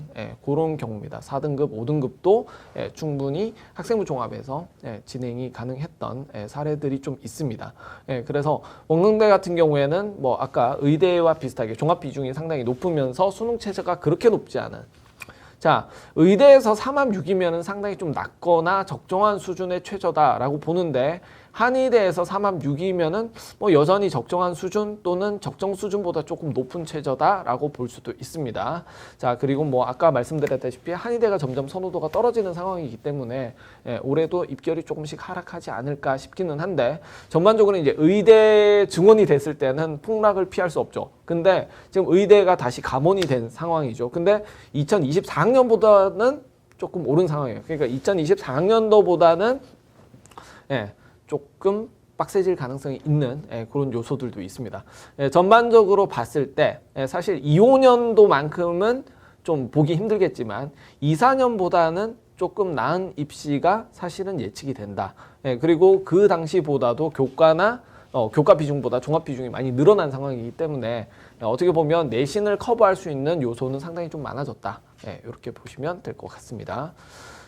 그런 경우입니다. 4등급, 5등급도 충분히 학생부 종합에서 진행이 가능했던 사례들이 좀 있습니다. 그래서 원광대 같은 경우에는 뭐 아까 의대와 비슷하게 종합 비중이 상당히 높으면서 수능 최저가 그렇게 높지 않은 자, 의대에서 3합 6이면 상당히 좀 낮거나 적정한 수준의 최저다라고 보는데 한의대에서 3합 6이면은 뭐 여전히 적정한 수준 또는 적정 수준보다 조금 높은 최저다라고 볼 수도 있습니다. 자, 그리고 뭐 아까 말씀드렸다시피 한의대가 점점 선호도가 떨어지는 상황이기 때문에 올해도 입결이 조금씩 하락하지 않을까 싶기는 한데 전반적으로 이제 의대 증원이 됐을 때는 폭락을 피할 수 없죠. 근데 지금 의대가 다시 감원이 된 상황이죠. 근데 2024학년보다는 조금 오른 상황이에요. 그러니까 2024학년도보다는 조금 빡세질 가능성이 있는 그런 요소들도 있습니다. 전반적으로 봤을 때 사실 2, 5년도만큼은 좀 보기 힘들겠지만 2, 4년보다는 조금 나은 입시가 사실은 예측이 된다. 그리고 그 당시보다도 교과 비중보다 종합 비중이 많이 늘어난 상황이기 때문에 어떻게 보면 내신을 커버할 수 있는 요소는 상당히 좀 많아졌다. 이렇게 보시면 될 것 같습니다.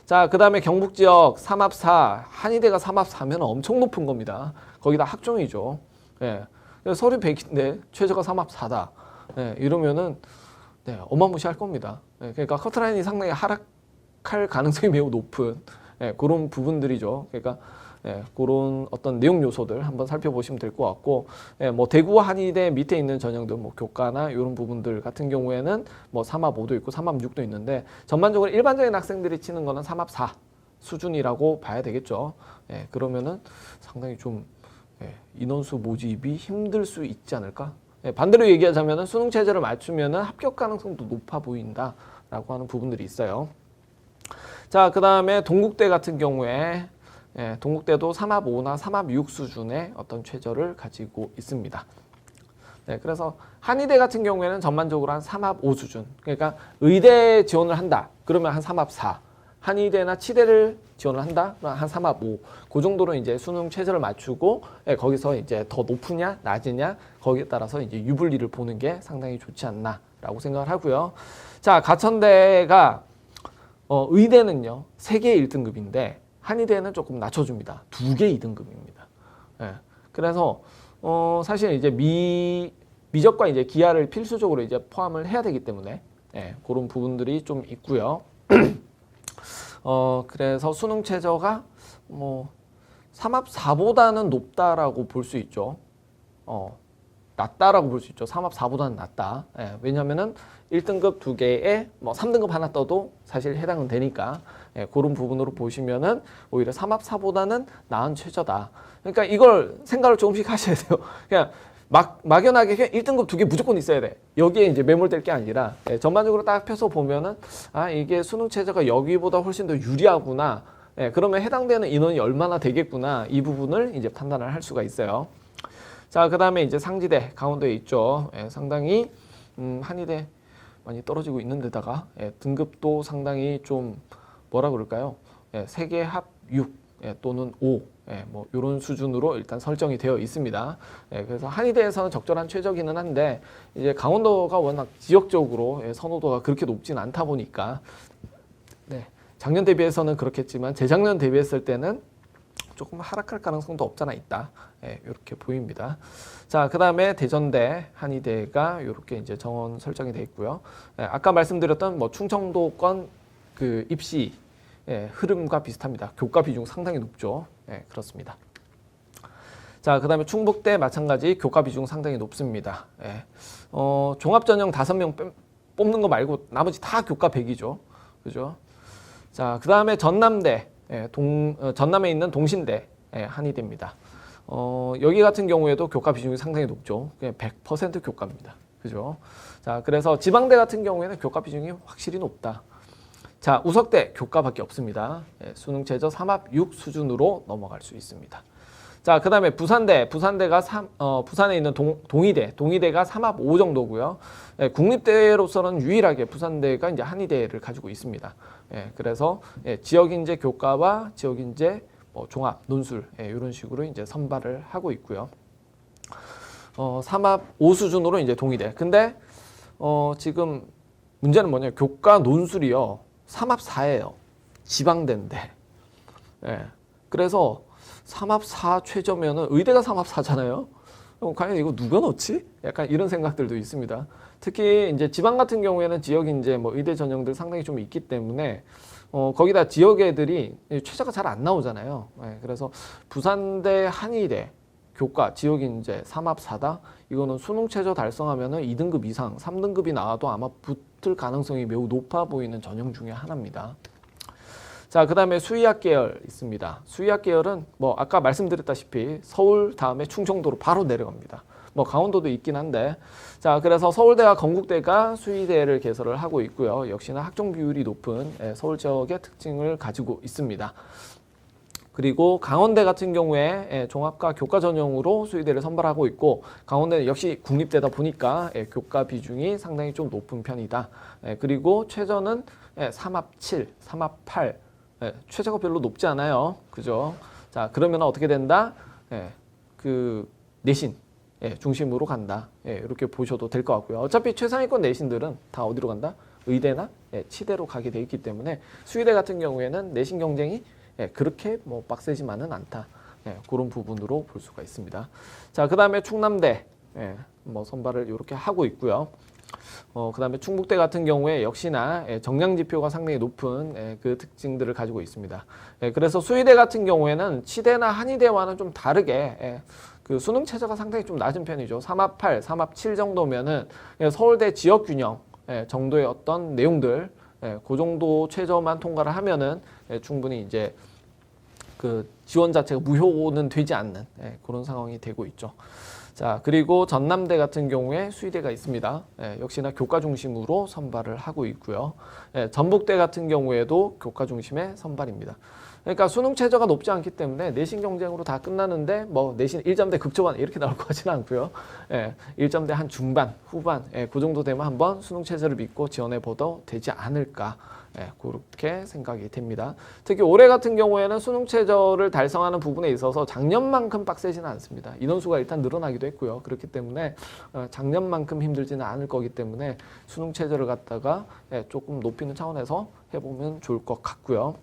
자, 그 다음에 경북 지역 3합 4, 한의대가 3합 4면 엄청 높은 겁니다. 거기다 학종이죠. 서류 100인데 최저가 3합 4다. 이러면은 어마무시할 겁니다. 그러니까 커트라인이 상당히 하락할 가능성이 매우 높은 그런 부분들이죠. 그러니까 그런 어떤 내용 요소들 한번 살펴보시면 될 것 같고, 뭐 대구 한의대 밑에 있는 전형들, 뭐 교과나 이런 부분들 같은 경우에는 뭐 3합 5도 있고 3합 6도 있는데 전반적으로 일반적인 학생들이 치는 거는 3합 4 수준이라고 봐야 되겠죠. 그러면은 상당히 좀 인원수 모집이 힘들 수 있지 않을까? 반대로 얘기하자면은 수능 체제를 맞추면은 합격 가능성도 높아 보인다라고 하는 부분들이 있어요. 자, 그 다음에 동국대 같은 경우에 동국대도 3합 5나 3합 6 수준의 어떤 최저를 가지고 있습니다. 그래서 한의대 같은 경우에는 전반적으로 한 3합 5 수준. 그러니까 의대 지원을 한다. 그러면 한 3합 4. 한의대나 치대를 지원을 한다. 그러면 한 3합 5. 그 정도로 이제 수능 최저를 맞추고 거기서 이제 더 높으냐 낮으냐 거기에 따라서 이제 유불리를 보는 게 상당히 좋지 않나라고 생각을 하고요. 자, 가천대가 의대는요 3개 1등급인데 한의대는 조금 낮춰줍니다. 2개 2등급입니다. 그래서 사실 이제 미적과 이제 기하를 필수적으로 이제 포함을 해야 되기 때문에 그런 부분들이 좀 있고요. 그래서 수능 최저가 뭐 3합4보다는 높다라고 볼 수 있죠. 낮다라고 볼 수 있죠. 3합4보다는 낮다. 왜냐면은 1등급 2개에 뭐 3등급 하나 떠도 사실 해당은 되니까 그런 부분으로 보시면은 오히려 3합4보다는 나은 최저다. 그러니까 이걸 생각을 조금씩 하셔야 돼요. 그냥 막연하게 그냥 1등급 2개 무조건 있어야 돼. 여기에 이제 매몰될 게 아니라 전반적으로 딱 펴서 보면은 이게 수능 최저가 여기보다 훨씬 더 유리하구나. 그러면 해당되는 인원이 얼마나 되겠구나. 이 부분을 이제 판단을 할 수가 있어요. 자, 그 다음에 이제 상지대 강원도에 있죠. 상당히 한의대 많이 떨어지고 있는 데다가 등급도 상당히 좀 뭐라 그럴까요? 세계 합 6 또는 5 뭐 이런 수준으로 일단 설정이 되어 있습니다. 그래서 한의대에서는 적절한 최저기는 한데 이제 강원도가 워낙 지역적으로 선호도가 그렇게 높진 않다 보니까 작년 대비해서는 그렇겠지만 재작년 대비했을 때는 조금 하락할 가능성도 없잖아 있다. 이렇게 보입니다. 자, 그 다음에 대전대, 한의대가 이렇게 이제 정원 설정이 되어 있고요. 아까 말씀드렸던 뭐 충청도권 그 입시 흐름과 비슷합니다. 교과 비중 상당히 높죠. 그렇습니다. 자, 그 다음에 충북대 마찬가지 교과 비중 상당히 높습니다. 종합전형 5명 뽑는 거 말고 나머지 다 교과 100이죠. 그죠? 자, 그 다음에 전남대, 전남에 있는 동신대, 한의대입니다. 여기 같은 경우에도 교과 비중이 상당히 높죠. 그냥 100% 교과입니다. 그죠? 자, 그래서 지방대 같은 경우에는 교과 비중이 확실히 높다. 자, 우석대 교과밖에 없습니다. 수능 최저 3합 6 수준으로 넘어갈 수 있습니다. 자, 그 다음에 부산대가 부산에 있는 동의대가 3합 5 정도고요. 국립대로서는 유일하게 부산대가 이제 한의대를 가지고 있습니다. 그래서 지역인재 교과와 지역인재 종합, 논술 이런 식으로 이제 선발을 하고 있고요. 3합 5 수준으로 이제 동의대. 근데 지금 문제는 뭐냐면 교과 논술이요 3합 4예요. 지방대인데. 그래서 3합 4 최저면은 의대가 3합 4잖아요. 과연 이거 누가 넣지? 약간 이런 생각들도 있습니다. 특히 이제 지방 같은 경우에는 지역 이제 뭐 의대 전형들 상당히 좀 있기 때문에 거기다 지역 애들이 최저가 잘 안 나오잖아요. 그래서 부산대, 한의대, 교과, 지역 인재 3합 4다. 이거는 수능 최저 달성하면은 2등급 이상, 3등급이 나와도 아마 붙을 가능성이 매우 높아 보이는 전형 중에 하나입니다. 자, 그 다음에 수의학 계열 있습니다. 수의학 계열은 뭐 아까 말씀드렸다시피 서울 다음에 충청도로 바로 내려갑니다. 뭐 강원도도 있긴 한데 자, 그래서 서울대와 건국대가 수의대를 개설을 하고 있고요. 역시나 학종 비율이 높은 서울 지역의 특징을 가지고 있습니다. 그리고 강원대 같은 경우에 종합과 교과 전형으로 수의대를 선발하고 있고 강원대는 역시 국립대다 보니까 교과 비중이 상당히 좀 높은 편이다. 그리고 최저는 3합 7, 3합 8 최저가 별로 높지 않아요. 그죠? 자, 그러면 어떻게 된다? 그 내신 중심으로 간다. 이렇게 보셔도 될 것 같고요. 어차피 최상위권 내신들은 다 어디로 간다? 의대나 치대로 가게 돼 있기 때문에 수의대 같은 경우에는 내신 경쟁이 그렇게 뭐 빡세지만은 않다. 그런 부분으로 볼 수가 있습니다. 자, 그 다음에 충남대 뭐 선발을 이렇게 하고 있고요. 그 다음에 충북대 같은 경우에 역시나 정량 지표가 상당히 높은 그 특징들을 가지고 있습니다. 그래서 수의대 같은 경우에는 치대나 한의대와는 좀 다르게 그 수능 최저가 상당히 좀 낮은 편이죠. 3합 8, 3합 7 정도면은 서울대 지역 균형 정도의 어떤 내용들 그 정도 최저만 통과를 하면은 충분히 이제 그 지원 자체가 무효는 되지 않는 그런 상황이 되고 있죠. 자, 그리고 전남대 같은 경우에 수의대가 있습니다. 역시나 교과 중심으로 선발을 하고 있고요. 전북대 같은 경우에도 교과 중심의 선발입니다. 그러니까 수능 최저가 높지 않기 때문에 내신 경쟁으로 다 끝나는데 뭐 내신 1점대 극초반 이렇게 나올 것 같지는 않고요. 1점대 한 중반, 후반 그 정도 되면 한번 수능 최저를 믿고 지원해 보도 되지 않을까. 그렇게 생각이 됩니다. 특히 올해 같은 경우에는 수능 최저를 달성하는 부분에 있어서 작년만큼 빡세지는 않습니다. 인원수가 일단 늘어나기도 했고요. 그렇기 때문에 작년만큼 힘들지는 않을 거기 때문에 수능 최저를 갖다가 조금 높이는 차원에서 해보면 좋을 것 같고요.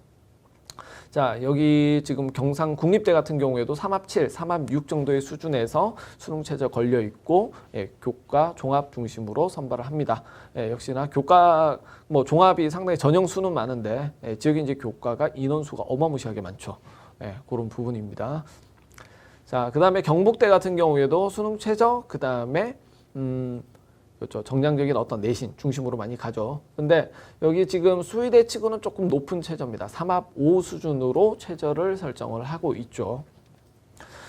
자, 여기 지금 경상 국립대 같은 경우에도 3합7, 3합6 정도의 수준에서 수능 최저 걸려 있고 교과 종합 중심으로 선발을 합니다. 역시나 교과 뭐 종합이 상당히 전형 수는 많은데 지역인 이제 교과가 인원수가 어마무시하게 많죠. 그런 부분입니다. 자, 그다음에 경북대 같은 경우에도 수능 최저 그다음에 그렇죠. 정량적인 어떤 내신 중심으로 많이 가죠. 근데 여기 지금 수의대 치고는 조금 높은 최저입니다. 3합 5 수준으로 최저를 설정을 하고 있죠.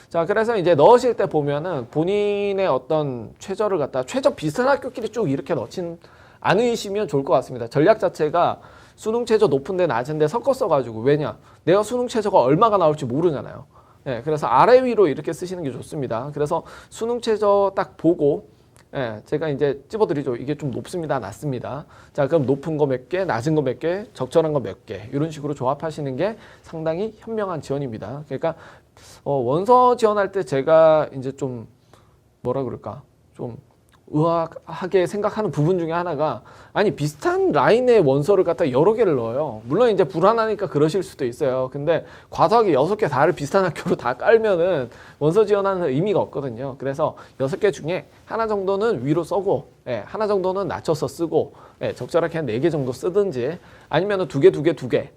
자, 그래서 이제 넣으실 때 보면은 본인의 어떤 최저를 갖다 최저 비슷한 학교끼리 쭉 이렇게 넣진 않으시면 좋을 것 같습니다. 전략 자체가 수능 최저 높은데 낮은데 섞어 써가지고 왜냐? 내가 수능 최저가 얼마가 나올지 모르잖아요. 그래서 아래 위로 이렇게 쓰시는 게 좋습니다. 그래서 수능 최저 딱 보고 제가 이제 찝어드리죠. 이게 좀 높습니다, 낮습니다. 자, 그럼 높은 거 몇 개, 낮은 거 몇 개, 적절한 거 몇 개, 이런 식으로 조합하시는 게 상당히 현명한 지원입니다. 그러니까 원서 지원할 때 제가 이제 좀 뭐라 그럴까, 좀 의아하게 생각하는 부분 중에 하나가 아니 비슷한 라인의 원서를 갖다 여러 개를 넣어요. 물론 이제 불안하니까 그러실 수도 있어요. 근데 과도하게 6개 다를 비슷한 학교로 다 깔면은 원서 지원하는 의미가 없거든요. 그래서 6개 중에 하나 정도는 위로 써고 하나 정도는 낮춰서 쓰고 적절하게 한 4개 정도 쓰든지 아니면 2개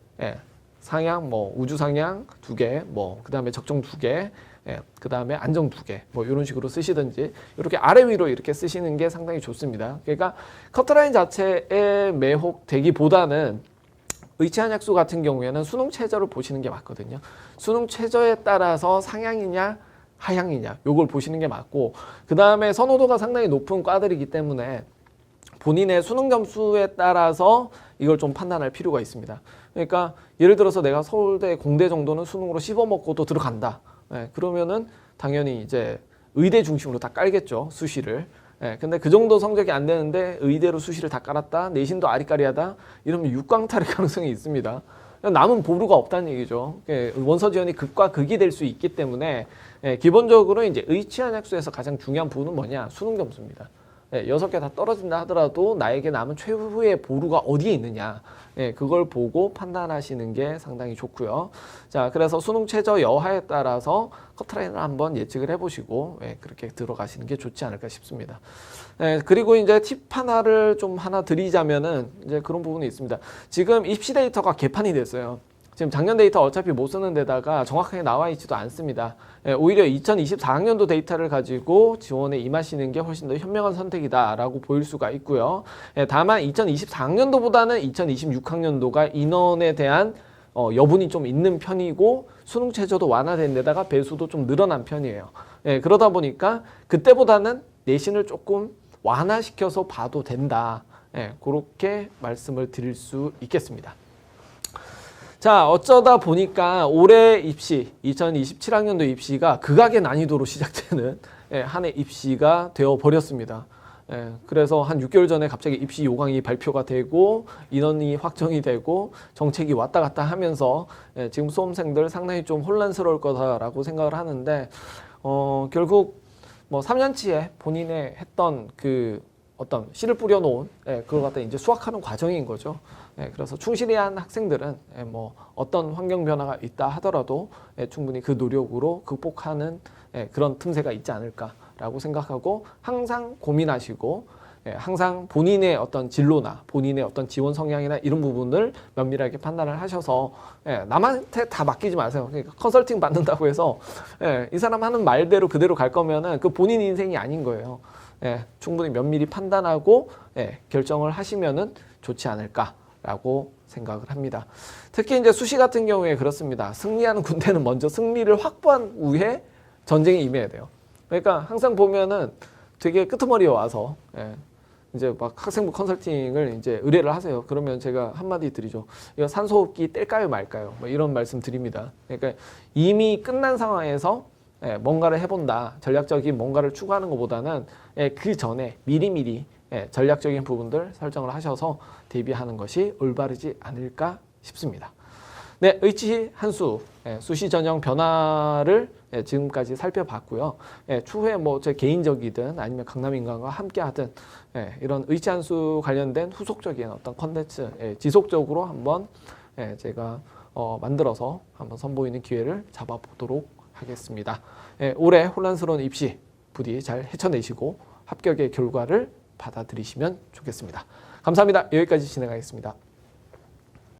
상향 뭐 우주 상향 2개 뭐 그다음에 적정 2개 그 다음에 안정 2개 뭐 이런 식으로 쓰시든지 이렇게 아래 위로 이렇게 쓰시는 게 상당히 좋습니다. 그러니까 커트라인 자체에 매혹되기보다는 의치한약수 같은 경우에는 수능 최저를 보시는 게 맞거든요. 수능 최저에 따라서 상향이냐 하향이냐 요걸 보시는 게 맞고 그 다음에 선호도가 상당히 높은 과들이기 때문에 본인의 수능 점수에 따라서 이걸 좀 판단할 필요가 있습니다. 그러니까 예를 들어서 내가 서울대 공대 정도는 수능으로 씹어먹고도 들어간다. 그러면은 당연히 이제 의대 중심으로 다 깔겠죠, 수시를. 근데 그 정도 성적이 안 되는데 의대로 수시를 다 깔았다, 내신도 아리까리하다, 이러면 육광탈의 가능성이 있습니다. 남은 보루가 없다는 얘기죠. 원서 지원이 극과 극이 될 수 있기 때문에 기본적으로 이제 의치한약수에서 가장 중요한 부분은 뭐냐, 수능 점수입니다. 6개 다 떨어진다 하더라도 나에게 남은 최후의 보루가 어디에 있느냐, 그걸 보고 판단하시는 게 상당히 좋고요. 자, 그래서 수능 최저 여하에 따라서 커트라인을 한번 예측을 해보시고 그렇게 들어가시는 게 좋지 않을까 싶습니다. 그리고 이제 팁 하나를 좀 하나 드리자면은 이제 그런 부분이 있습니다. 지금 입시 데이터가 개판이 됐어요. 지금 작년 데이터 어차피 못 쓰는 데다가 정확하게 나와 있지도 않습니다. 오히려 2024학년도 데이터를 가지고 지원에 임하시는 게 훨씬 더 현명한 선택이다라고 보일 수가 있고요. 다만 2024학년도보다는 2026학년도가 인원에 대한 여분이 좀 있는 편이고 수능 최저도 완화된 데다가 배수도 좀 늘어난 편이에요. 그러다 보니까 그때보다는 내신을 조금 완화시켜서 봐도 된다. 그렇게 말씀을 드릴 수 있겠습니다. 자, 어쩌다 보니까 올해 입시, 2027학년도 입시가 극악의 난이도로 시작되는 한 해 입시가 되어버렸습니다. 그래서 한 6개월 전에 갑자기 입시 요강이 발표가 되고 인원이 확정이 되고 정책이 왔다 갔다 하면서 지금 수험생들 상당히 좀 혼란스러울 거다라고 생각을 하는데 결국 뭐 3년치에 본인의 했던 그 어떤 씨를 뿌려놓은 그걸 갖다 이제 수확하는 과정인 거죠. 그래서 충실히 한 학생들은 뭐 어떤 환경 변화가 있다 하더라도 충분히 그 노력으로 극복하는 그런 틈새가 있지 않을까라고 생각하고 항상 고민하시고 항상 본인의 어떤 진로나 본인의 어떤 지원 성향이나 이런 부분을 면밀하게 판단을 하셔서 남한테 다 맡기지 마세요. 그러니까 컨설팅 받는다고 해서 이 사람 하는 말대로 그대로 갈 거면은 그 본인 인생이 아닌 거예요. 충분히 면밀히 판단하고 결정을 하시면은 좋지 않을까라고 생각을 합니다. 특히 이제 수시 같은 경우에 그렇습니다. 승리하는 군대는 먼저 승리를 확보한 후에 전쟁에 임해야 돼요. 그러니까 항상 보면은 되게 끄트머리에 와서 이제 막 학생부 컨설팅을 이제 의뢰를 하세요. 그러면 제가 한마디 드리죠. 이거 산소호흡기 뗄까요 말까요? 뭐 이런 말씀 드립니다. 그러니까 이미 끝난 상황에서 뭔가를 해본다, 전략적인 뭔가를 추구하는 것보다는 그 전에 미리미리 전략적인 부분들 설정을 하셔서 대비하는 것이 올바르지 않을까 싶습니다. 네, 의치 한수 수시 전형 변화를 지금까지 살펴봤고요. 추후에 뭐 제 개인적이든 아니면 강남인강과 함께하든 이런 의치 한수 관련된 후속적인 어떤 컨텐츠 지속적으로 한번 제가 만들어서 한번 선보이는 기회를 잡아보도록 하겠습니다. 예, 올해 혼란스러운 입시 부디 잘 헤쳐내시고 합격의 결과를 받아들이시면 좋겠습니다. 감사합니다. 여기까지 진행하겠습니다.